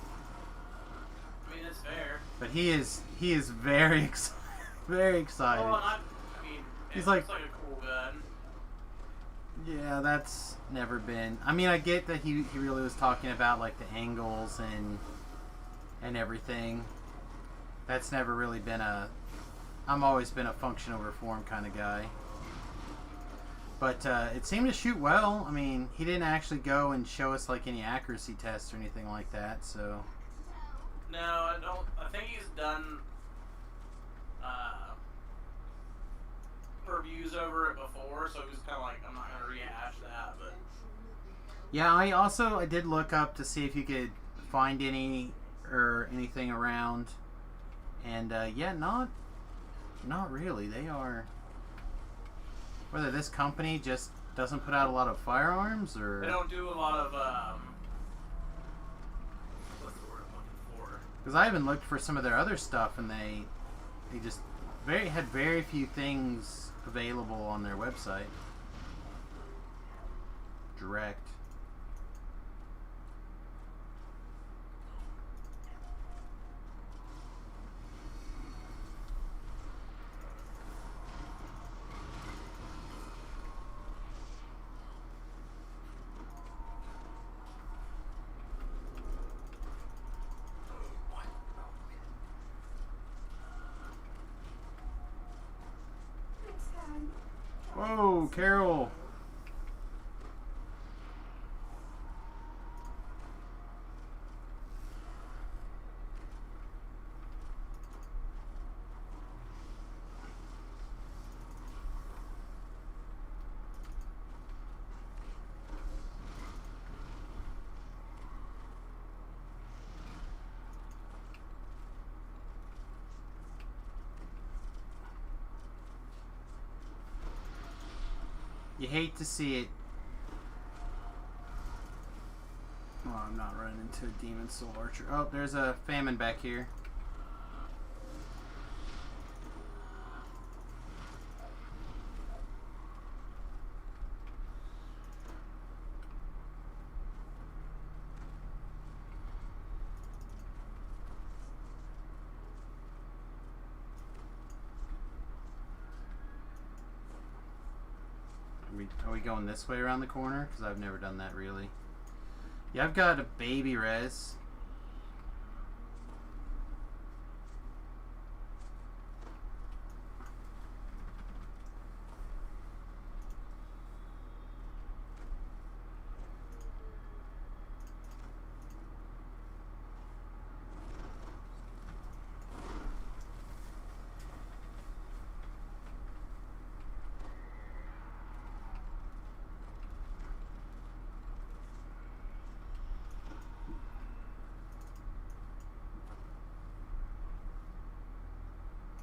I mean, it's fair. But he is very very excited. Well, I mean, He's it's like- like a cool gun. Yeah, that's never been. I mean, I get that he really was talking about like the angles and everything. That's never really been I'm always been a function over form kind of guy. But it seemed to shoot well. I mean, he didn't actually go and show us like any accuracy tests or anything like that. So No, I don't. I think he's done reviews over it before, so he's kind of like, I'm not gonna rehash that, but yeah, I did look up to see if you could find anything around, and yeah, not really. They are, whether this company just doesn't put out a lot of firearms, or they don't do a lot of what's the word I'm looking for? because I even looked for some of their other stuff, and they just had very few things available on their website. Direct. Whoa, Carol. You hate to see it. Oh, I'm not running into a Demon Soul Archer. Oh, there's a famine back here. Are we going this way around the corner? Because I've never done that really. Yeah, I've got a baby res.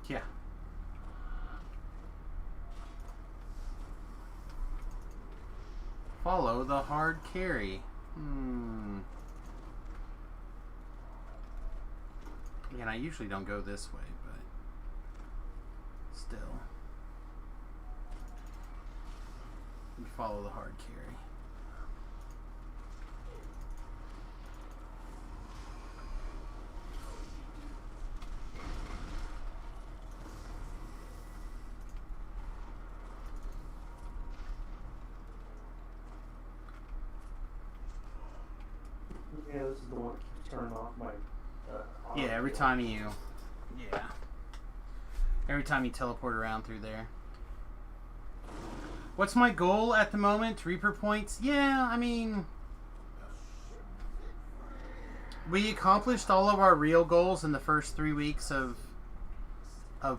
Yeah. Follow the hard carry. Again, I usually don't go this way, but still. You follow the hard carry. Yeah, this is the one that keeps turning off my. Yeah, every audio. time you. Yeah. Every time you teleport around through there. What's my goal at the moment? Reaper points? Yeah, I mean, we accomplished all of our real goals in the first 3 weeks of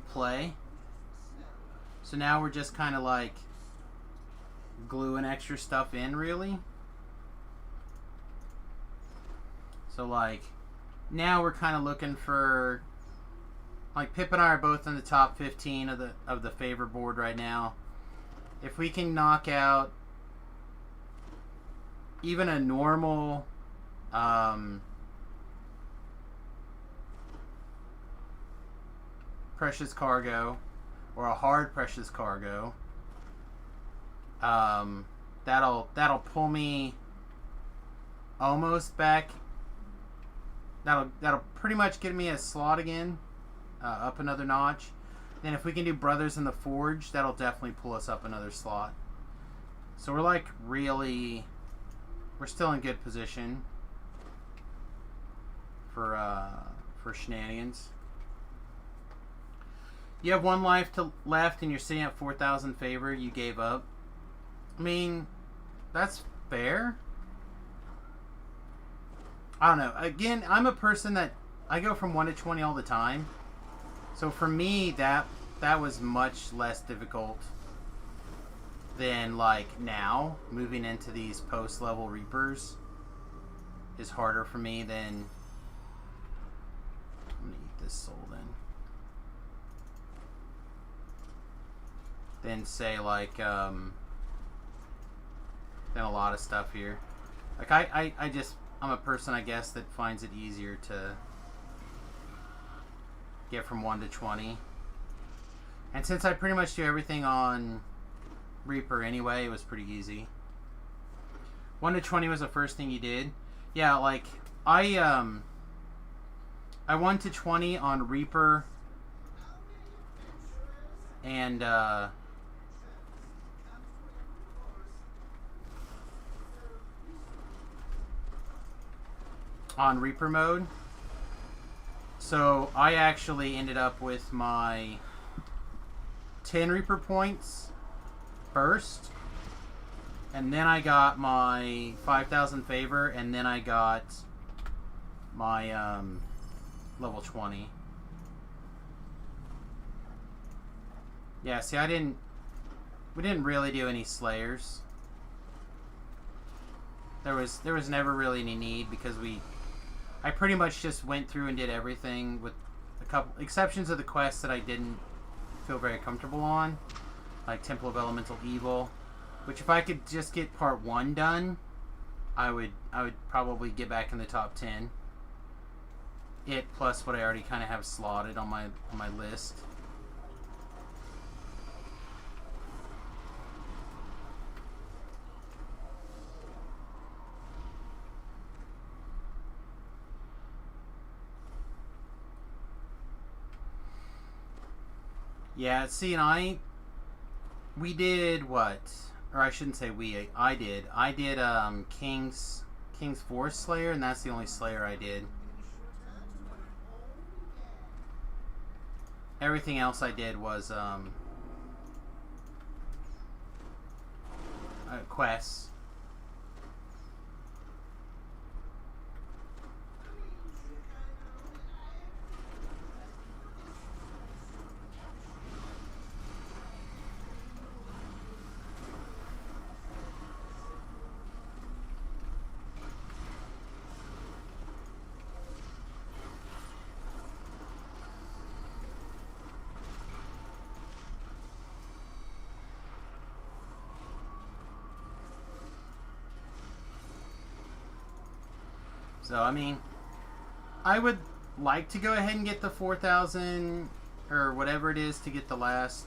play. So now we're just kind of like gluing extra stuff in, really. So like now we're kind of looking for, like, Pip and I are both in the top 15 of the favor board right now. If we can knock out even a normal precious cargo or a hard precious cargo, that'll pull me almost back. That'll pretty much get me a slot again, up another notch. Then if we can do Brothers in the Forge, that'll definitely pull us up another slot. So we're like we're still in good position for shenanigans. You have 1 life left and you're sitting at 4,000 favor. You gave up. I mean, that's fair. I don't know. Again, I'm a person that I go from 1 to 20 all the time. So for me, that was much less difficult than like now. Moving into these post-level Reapers is harder for me than... I'm going to eat this soul then. Than say like, than a lot of stuff here. Like I'm a person, I guess, that finds it easier to get from 1 to 20. And since I pretty much do everything on Reaper anyway, it was pretty easy. 1 to 20 was the first thing you did. Yeah, like, I 1 to 20 on Reaper and, on Reaper mode. So I actually ended up with my 10 Reaper points first, and then I got my 5,000 favor, and then I got my level 20. Yeah, see, we didn't really do any Slayers. There was never really any need because I pretty much just went through and did everything with a couple exceptions of the quests that I didn't feel very comfortable on, like Temple of Elemental Evil, which if I could just get part 1 done, I would probably get back in the top 10. It plus what I already kind of have slotted on my list. Yeah, see, and we did what? Or I shouldn't say we, I did. I did King's Forest Slayer, and that's the only Slayer I did. Everything else I did was quests. So, I mean, I would like to go ahead and get the 4,000 or whatever it is to get the last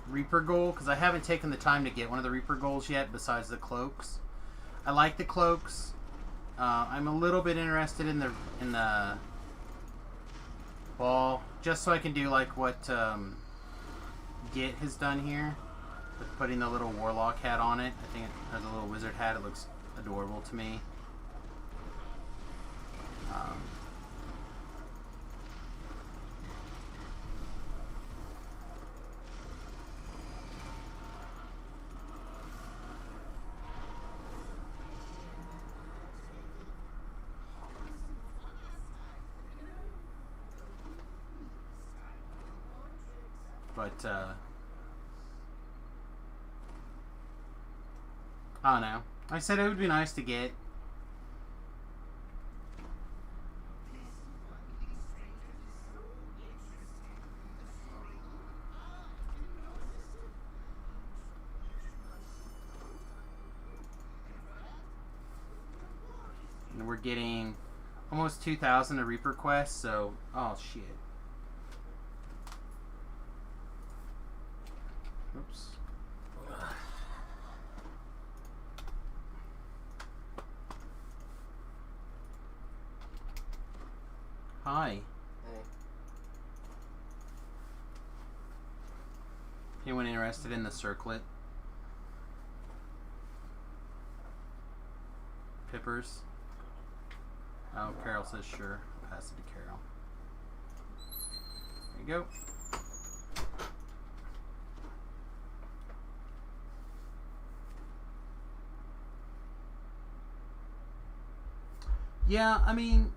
Reaper goal, because I haven't taken the time to get one of the Reaper goals yet besides the cloaks. I like the cloaks. I'm a little bit interested in the ball, just so I can do like what Git has done here with putting the little warlock hat on it. I think it has a little wizard hat. It looks adorable to me. But I don't know. I said it would be nice to get. And we're getting almost 2,000 a Reaper quest, so oh shit. Oops. Hi. Hey. Anyone interested in the circlet? Pippers? Oh, Carol says sure. I'll pass it to Carol. There you go. Yeah, I mean,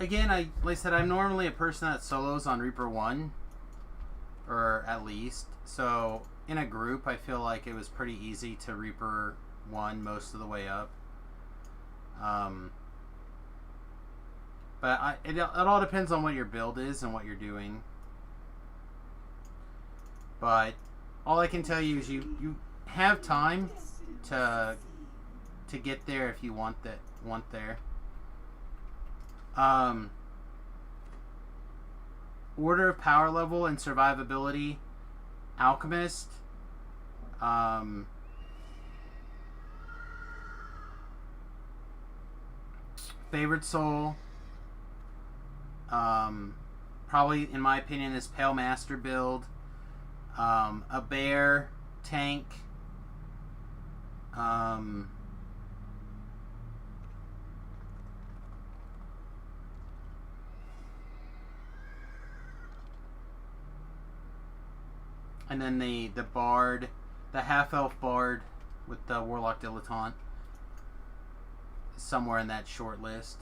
again, like I said, I'm normally a person that solos on Reaper 1, or at least. So, in a group, I feel like it was pretty easy to Reaper 1 most of the way up. But it all depends on what your build is and what you're doing. But all I can tell you is you have time to get there if you want there. Order of power level and survivability, Alchemist. Favorite soul. Probably, in my opinion, this Pale Master build. A bear, tank. And then the bard, the half-elf bard with the warlock dilettante is somewhere in that short list.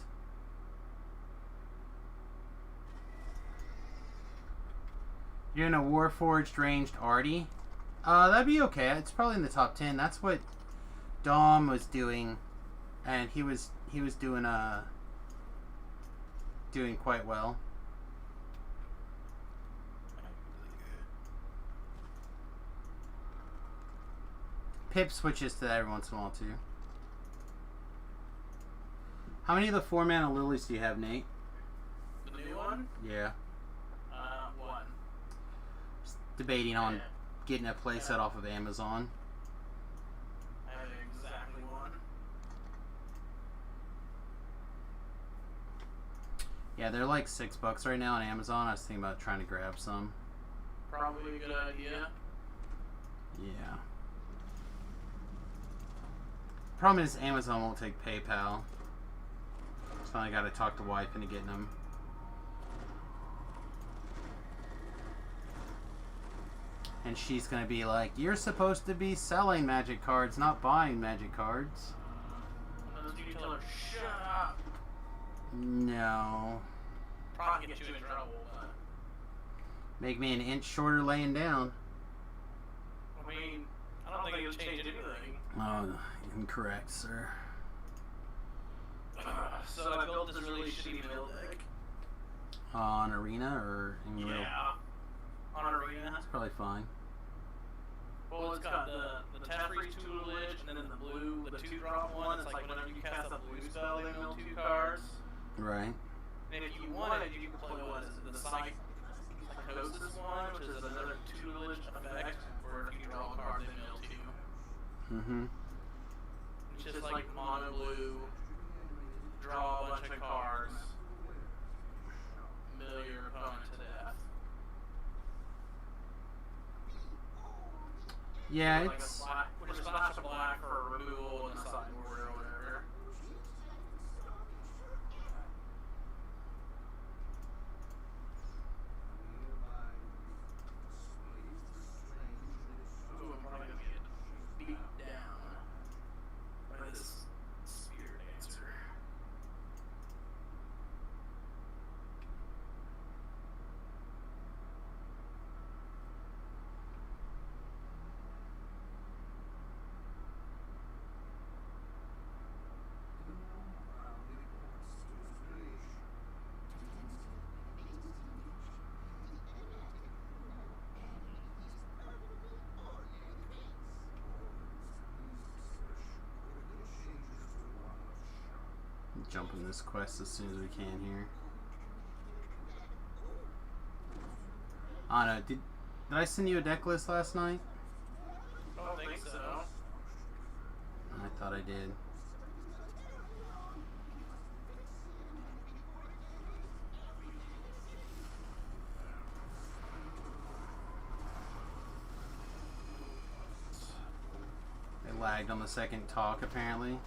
You're in a Warforged ranged Artie. That'd be okay. It's probably in the top 10. That's what Dom was doing, and he was doing quite well. Pip switches to that every once in a while too. How many of the 4-mana lilies do you have, Nate? The new one? Yeah. One. Just debating on getting a playset off of Amazon. I have exactly one. Yeah, they're like $6 right now on Amazon. I was thinking about trying to grab some. Probably a good idea. Yeah. Problem is Amazon won't take PayPal. So I gotta talk to wife into getting them. And she's gonna be like, "You're supposed to be selling magic cards, not buying magic cards." Unless you tell her, shut up. No. Probably get you in trouble, but Make me an inch shorter laying down. I mean, I don't think it'll change anything. Oh, incorrect, sir. So I built this really shitty mill deck. On Arena or in real? Yeah. On Arena. That's probably fine. Well, it's got the Teferi tutelage, and then the blue, the 2-drop one. It's like whenever you cast a blue spell, they mill 2 cards. Right. And if you wanted, you could play what is it, the Psychosis one, which is another tutelage effect, where if you draw a card, they mill 2. Mm-hmm. It's just like mono blue, draw a bunch of cards, mill your opponent to death. Yeah, Like it's... which is slash a black for removal and sideboard or whatever. Ooh, I'm probably gonna get beat down by this spear dancer. jump in this quest as soon as we can here. I don't know. Did I send you a deck list last night? I don't think so. I thought I did. They lagged on the second talk apparently.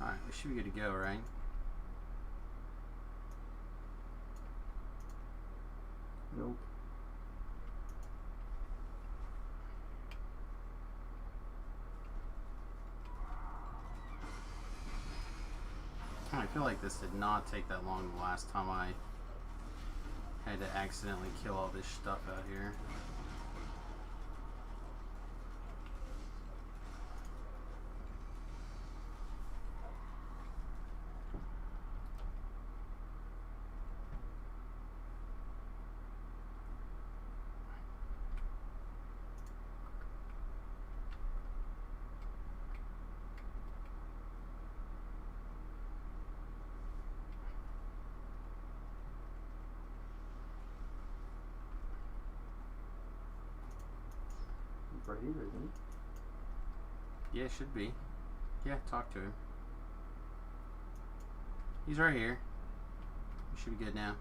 Alright, we should be good to go, right? Nope. I feel like this did not take that long the last time I had to accidentally kill all this stuff out here. Right here, isn't Yeah, it should be. Yeah, talk to him. He's right here. We should be good now.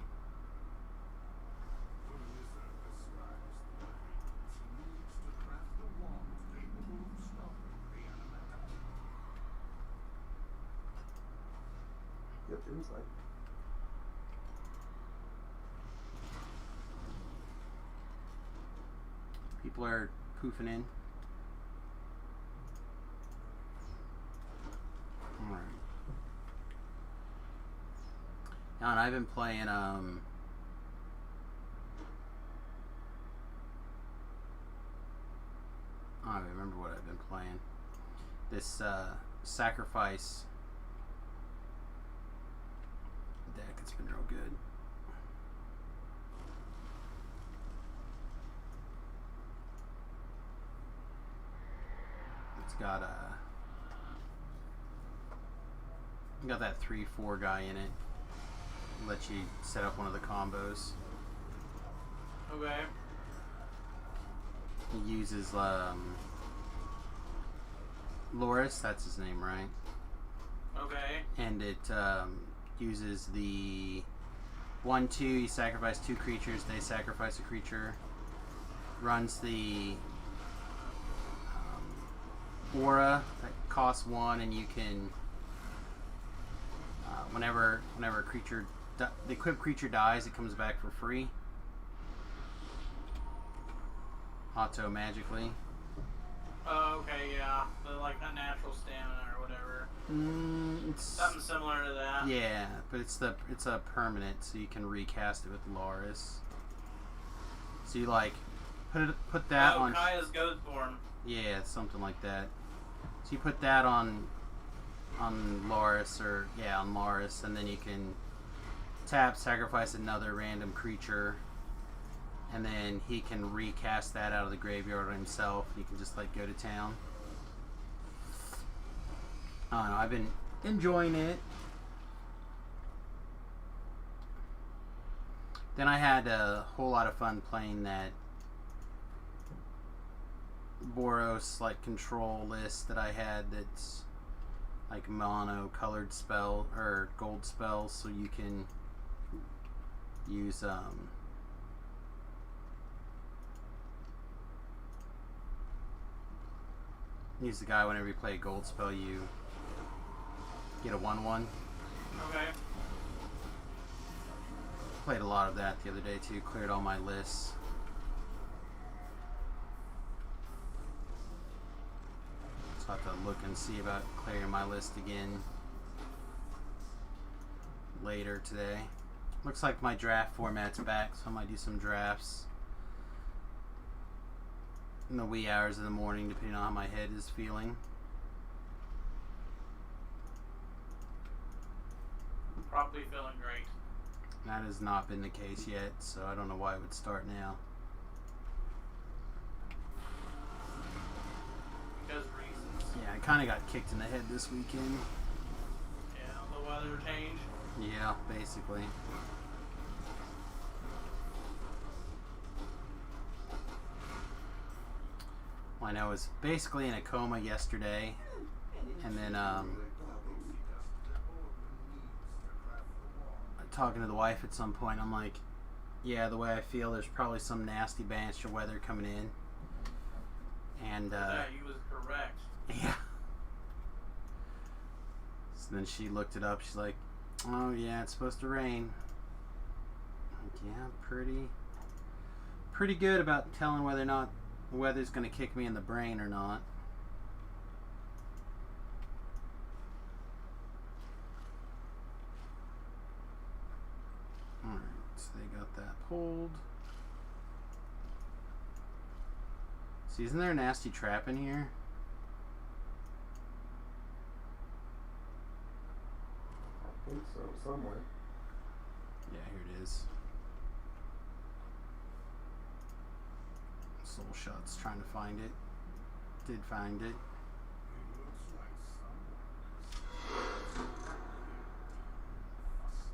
he? Yep, inside. People are poofing in. Alright. Now, and I've been playing, I don't even remember what I've been playing. This, sacrifice deck, it's been real good. It's got got that 3/4 guy in it. Let you set up one of the combos. Okay. He uses Loris, that's his name, right? Okay. And it uses the 1/2. You sacrifice 2 creatures. They sacrifice a creature. Runs the aura that costs 1, and you can whenever a creature the equipped creature dies, it comes back for free, auto magically. Oh, okay, yeah. The, like, unnatural stamina or whatever. It's Something similar to that. yeah, but it's a permanent, so you can recast it with Loris. So you like put that on Kaya's goat form. yeah, something like that. So you put that on Loris, on Loris, and then you can tap, sacrifice another random creature, and then he can recast that out of the graveyard himself. You can just like go to town. I don't know, I've been enjoying it. Then I had a whole lot of fun playing that Boros like control list that I had that's like mono colored spell or gold spells, so you can use use the guy whenever you play a gold spell, you get a 1/1. Okay. Played a lot of that the other day too, cleared all my lists. So I'll have to look and see about clearing my list again later today. Looks like my draft format's back, so I might do some drafts in the wee hours of the morning, depending on how my head is feeling. Probably feeling great. That has not been the case yet, so I don't know why it would start now. Because reasons. Yeah, I kind of got kicked in the head this weekend. Yeah, the weather change. Yeah, basically. Well, I know I was basically in a coma yesterday, and then talking to the wife at some point, I'm like, yeah, the way I feel, there's probably some nasty batch of weather coming in. And Yeah, he was correct. yeah. So then she looked it up. She's like, oh yeah, it's supposed to rain. I'm like, yeah, pretty good about telling whether or not the weather's going to kick me in the brain or not. Alright, so they got that pulled. See, isn't there a nasty trap in here? I think so, somewhere. Yeah, here it is. Soul Shot's trying to find it. Did find it.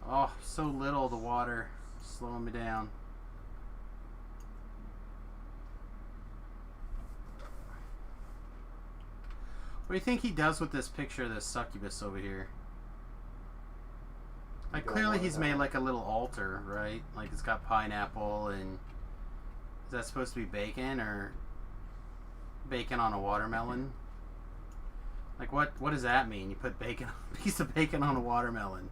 Oh, so little, the water slowing me down. What do you think he does with this picture of this succubus over here? Like, clearly he's made like a little altar, right? Like it's got pineapple, and is that supposed to be bacon or bacon on a watermelon? Like what does that mean? You put bacon, a piece of bacon on a watermelon.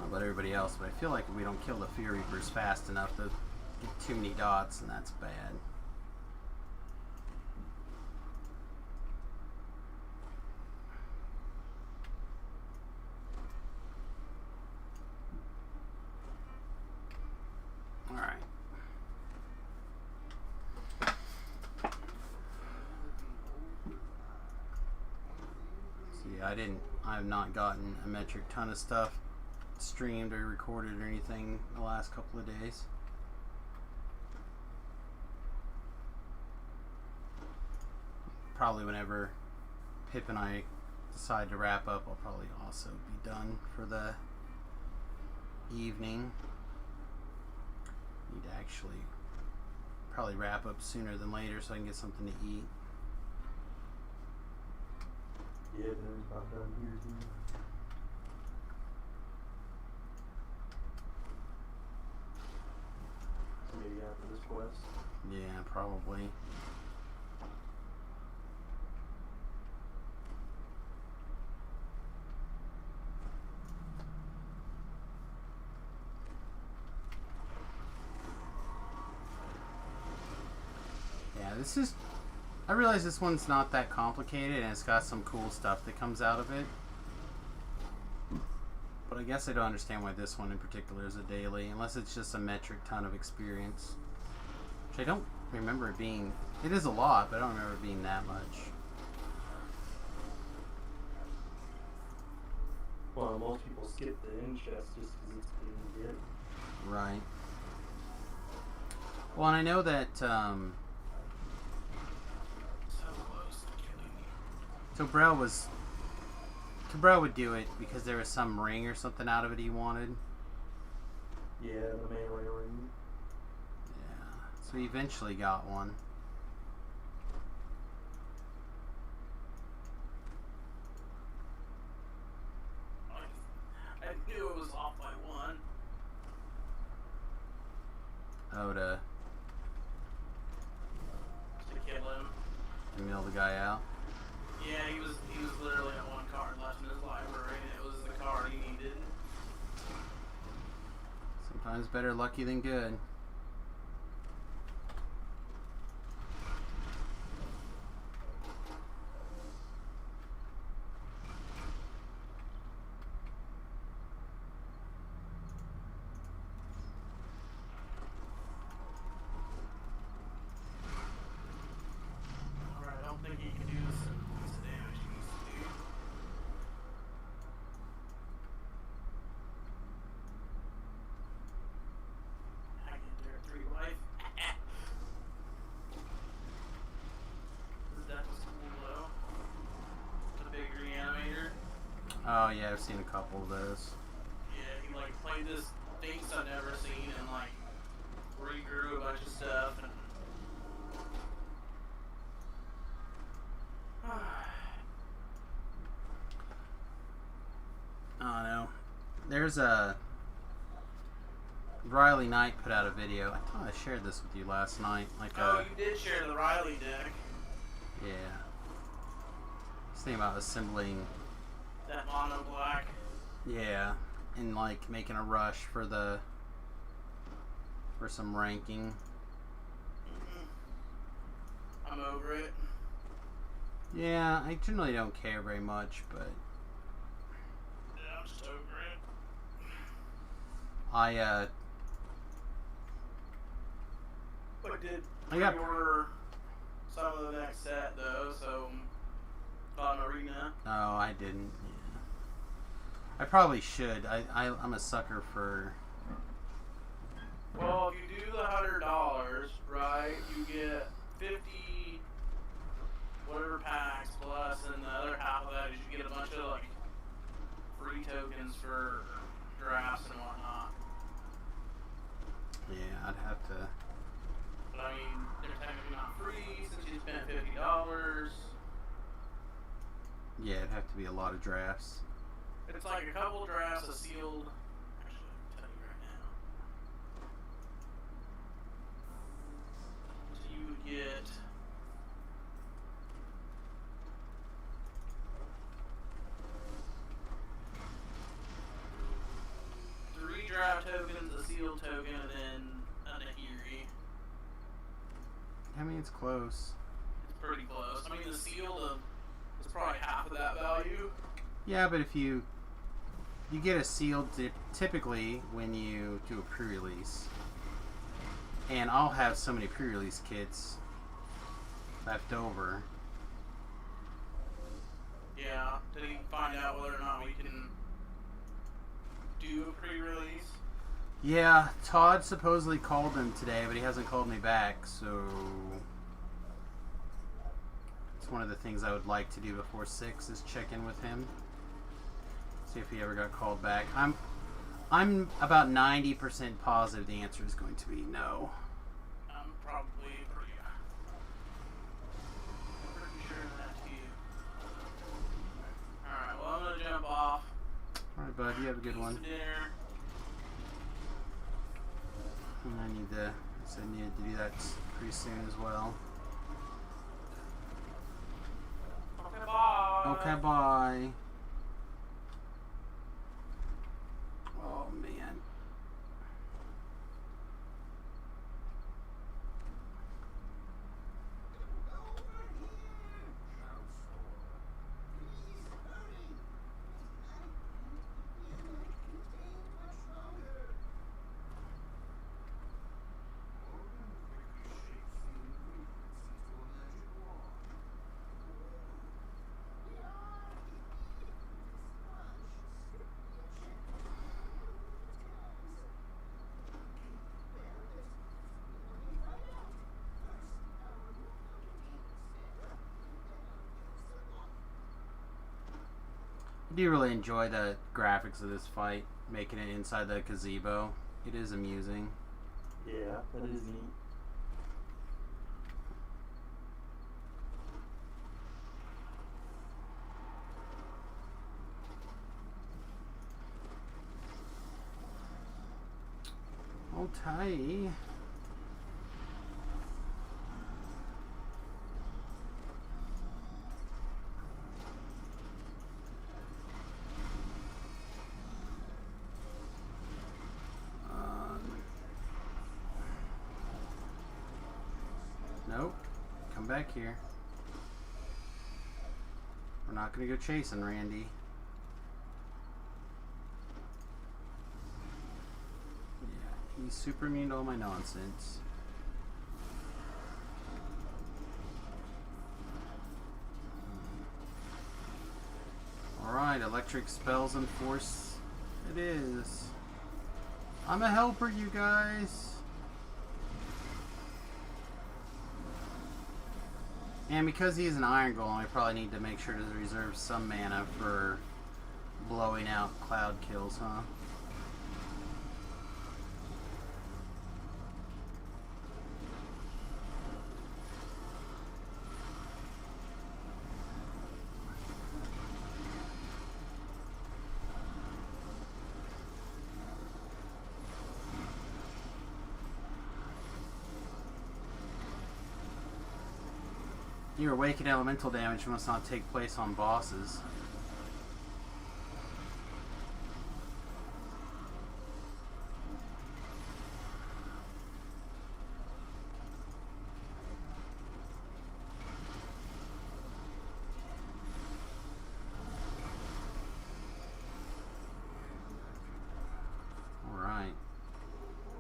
About everybody else, but I feel like if we don't kill the Fear Reapers fast enough, to get too many dots, and that's bad. Alright. See, I have not gotten a metric ton of stuff streamed or recorded or anything the last couple of days. Probably whenever Pip and I decide to wrap up, I'll probably also be done for the evening. Need to actually probably wrap up sooner than later so I can get something to eat. Yeah, dinner's about done here too. Maybe after this quest. Yeah, probably. Yeah, this is... I realize this one's not that complicated and it's got some cool stuff that comes out of it. But I guess I don't understand why this one in particular is a daily, unless it's just a metric ton of experience. Which I don't remember it being... It is a lot, but I don't remember it being that much. Well, most people skip the end chest just because it's being hit. Right. Well, and I know that... So close to killing me. So Brel would do it because there was some ring or something out of it he wanted. Yeah, the melee ring. Yeah. So he eventually got one. I knew Oh, to kill him. mill the guy out. Yeah, he was literally at one card left in his library, and it was the card he needed. Sometimes better lucky than good. Alright, I don't think he can do this points of damage he needs to do. I get there 3 life. His death was cool though. The big reanimator. Oh yeah, I've seen a couple of those. Yeah, he like played this face I've never seen and like regrew a bunch of stuff and Oh no. There's a Riley Knight put out a video. I thought I shared this with you last night. Like oh, you did share the Riley deck. yeah. He's thinking about assembling. That mono black. Yeah, and like making a rush for some ranking. I'm over it. Yeah, I generally don't care very much, but Yeah, I'm just over it. I I got- pre-order some of the next set though, so on Arena. no, I didn't. Yeah. I probably should. I'm a sucker for. Well, if you do the $100, right, you get 50 whatever packs plus, and the other half of that is you get a bunch of like free tokens for drafts and whatnot. Yeah, I'd have to. But I mean, they're technically not free since you spent $50. Yeah, it'd have to be a lot of drafts. It's like a couple drafts, a sealed. Actually, I can tell you right now. So you would get. Three draft tokens, a sealed token, and then a Nahiri. I mean, it's close. It's pretty close. I mean, the sealed is probably half of that value. Yeah, but if you get a sealed typically when you do a pre-release, and I'll have so many pre-release kits left over. Yeah. Did he find out whether or not we can do a pre-release? Yeah, Todd supposedly called him today, but he hasn't called me back, so it's one of the things I would like to do before 6 is check in with him. See if he ever got called back. I'm about 90% positive the answer is going to be no. I'm probably pretty sure of that too. Alright, well I'm gonna jump off. Alright, bud, you have a good Eat one. some dinner. And I need to do that pretty soon as well. Okay, bye. Okay, bye. Oh, man. I do really enjoy the graphics of this fight, making it inside the gazebo. It is amusing. Yeah, that is neat. Okay. back here. We're not gonna go chasing Randy. Yeah, he's super immune to all my nonsense. Alright, electric spells and force it is. I'm a helper, you guys. And because he's an Iron Golem, I probably need to make sure to reserve some mana for blowing out cloud kills, huh? Your awakened elemental damage must not take place on bosses. Alright.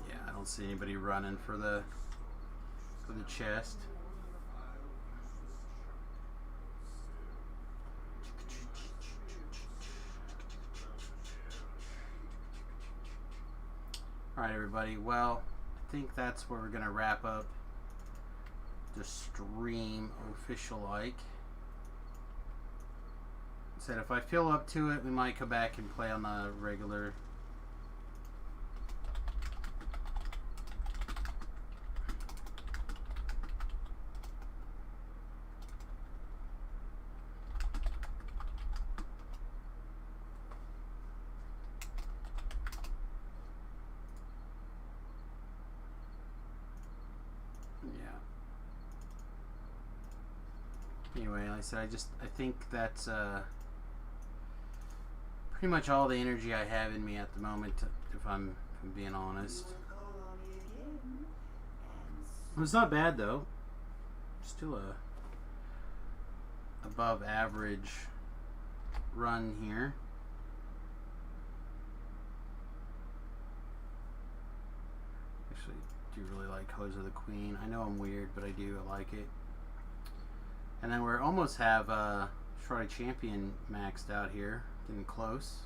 Yeah, I don't see anybody running for the chest. Alright everybody, well, I think that's where we're going to wrap up the stream official-like. Said if I feel up to it, we might come back and play on the regular. Anyway, like I said, I think that's pretty much all the energy I have in me at the moment, if I'm being honest. It's not bad though. Still a above average run here. Actually, do really like Hose of the Queen. I know I'm weird, but I do. I like it. And then we're almost have Shrouded Champion maxed out here. Getting close.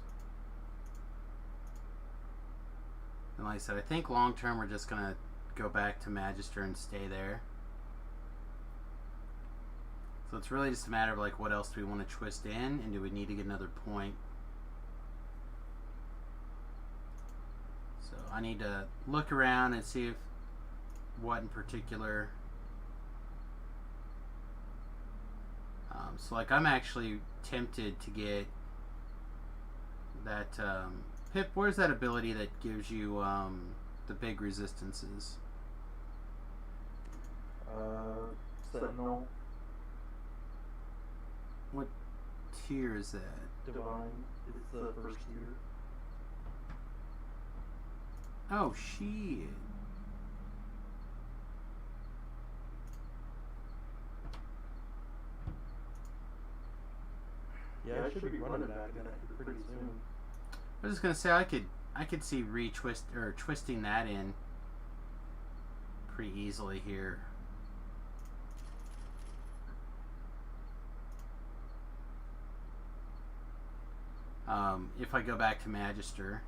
And like I said, I think long term we're just going to go back to Magister and stay there. So it's really just a matter of like what else do we want to twist in, and do we need to get another point. So I need to look around and see if what in particular. So like I'm actually tempted to get that Pip, where's that ability that gives you the big resistances? Sentinel. What tier is that? Divine. It's the first tier. Oh shit. Yeah, I should be running back in it pretty soon. I was just gonna say I could see twisting that in pretty easily here. If I go back to Magister.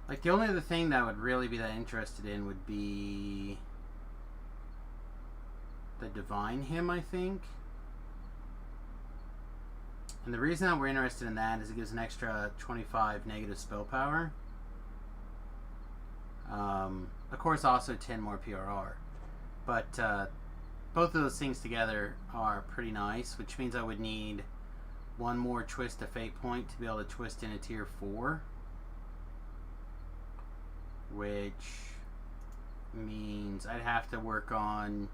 Like the only other thing that I would really be that interested in would be the Divine Hymn, I think. And the reason that we're interested in that is it gives an extra 25 negative spell power. Of course, also 10 more PRR. But both of those things together are pretty nice, which means I would need one more Twist of Fate point to be able to twist in a tier 4. Which means I'd have to work on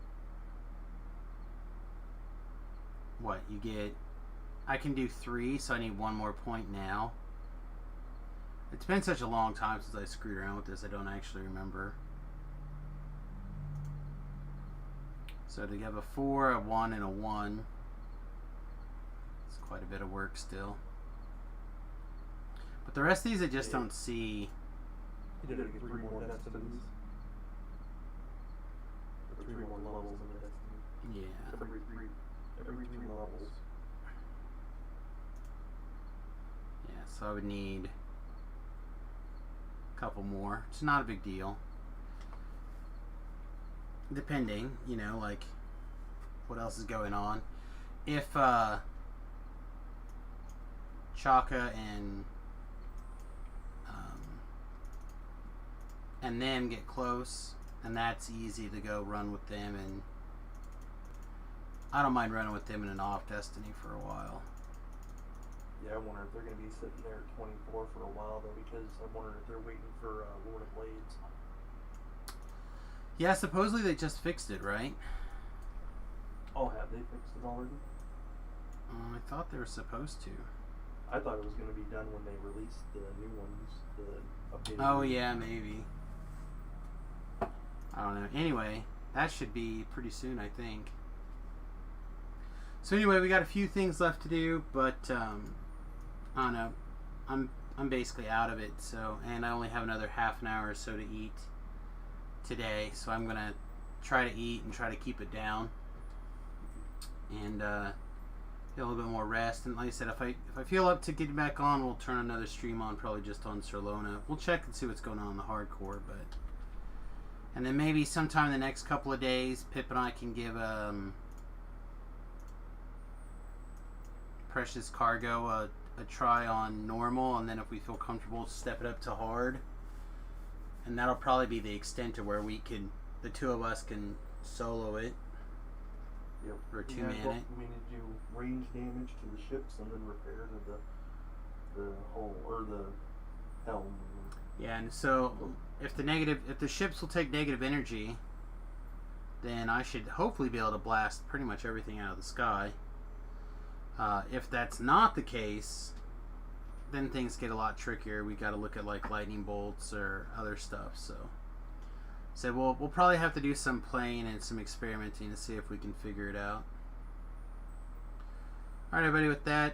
what you get. I can do 3, so I need one more point now. It's been such a long time since I screwed around with this, I don't actually remember. So to have a 4, a 1, and a 1. It's quite a bit of work still. But the rest of these I just don't see. You did get 3 more destinies. Or 3 more levels in the destiny. Yeah. Every 3 levels. Yeah, so I would need a couple more. It's not a big deal. Depending, you know, like what else is going on. If Chaka and them get close, and that's easy to go run with them, and I don't mind running with them in an off destiny for a while. Yeah, I wonder if they're going to be sitting there at 24 for a while, though, because I'm wondering if they're waiting for Lord of Blades. Yeah, supposedly they just fixed it, right? Oh, have they fixed it already? I thought they were supposed to. I thought it was going to be done when they released the new ones, the updated. Oh, yeah, maybe. I don't know. Anyway, that should be pretty soon, I think. So anyway, we got a few things left to do, but I don't know. I'm basically out of it. So, and I only have another half an hour or so to eat today. So I'm gonna try to eat and try to keep it down, and get a little bit more rest. And like I said, if I feel up to getting back on, we'll turn another stream on, probably just on Sirlona. We'll check and see what's going on in the hardcore, but. And then maybe sometime in the next couple of days, Pip and I can give Precious Cargo a try on normal, and then if we feel comfortable, step it up to hard. And that'll probably be the extent to where the two of us can solo it. Yep. For a 2 Yeah, minute. well, we need to do range damage to the ships and then repair to the hull or the helm. Yeah, and so if the ships will take negative energy, then I should hopefully be able to blast pretty much everything out of the sky. If that's not the case, then things get a lot trickier. We got to look at like lightning bolts or other stuff. So we'll probably have to do some playing and some experimenting to see if we can figure it out. All right, everybody. With that,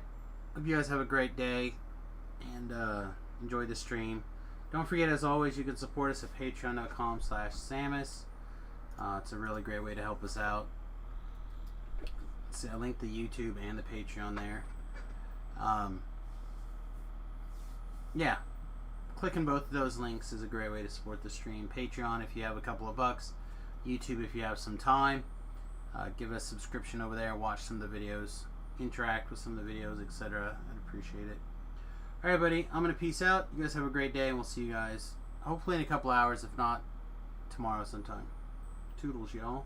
hope you guys have a great day and enjoy the stream. Don't forget, as always, you can support us at patreon.com/Samus. It's a really great way to help us out. So I linked the YouTube and the Patreon there. Yeah, clicking both of those links is a great way to support the stream. Patreon if you have a couple of bucks. YouTube if you have some time. Give us a subscription over there. Watch some of the videos. Interact with some of the videos, etc. I'd appreciate it. Alright, buddy, I'm going to peace out. You guys have a great day, and we'll see you guys hopefully in a couple hours, if not tomorrow sometime. Toodles, y'all.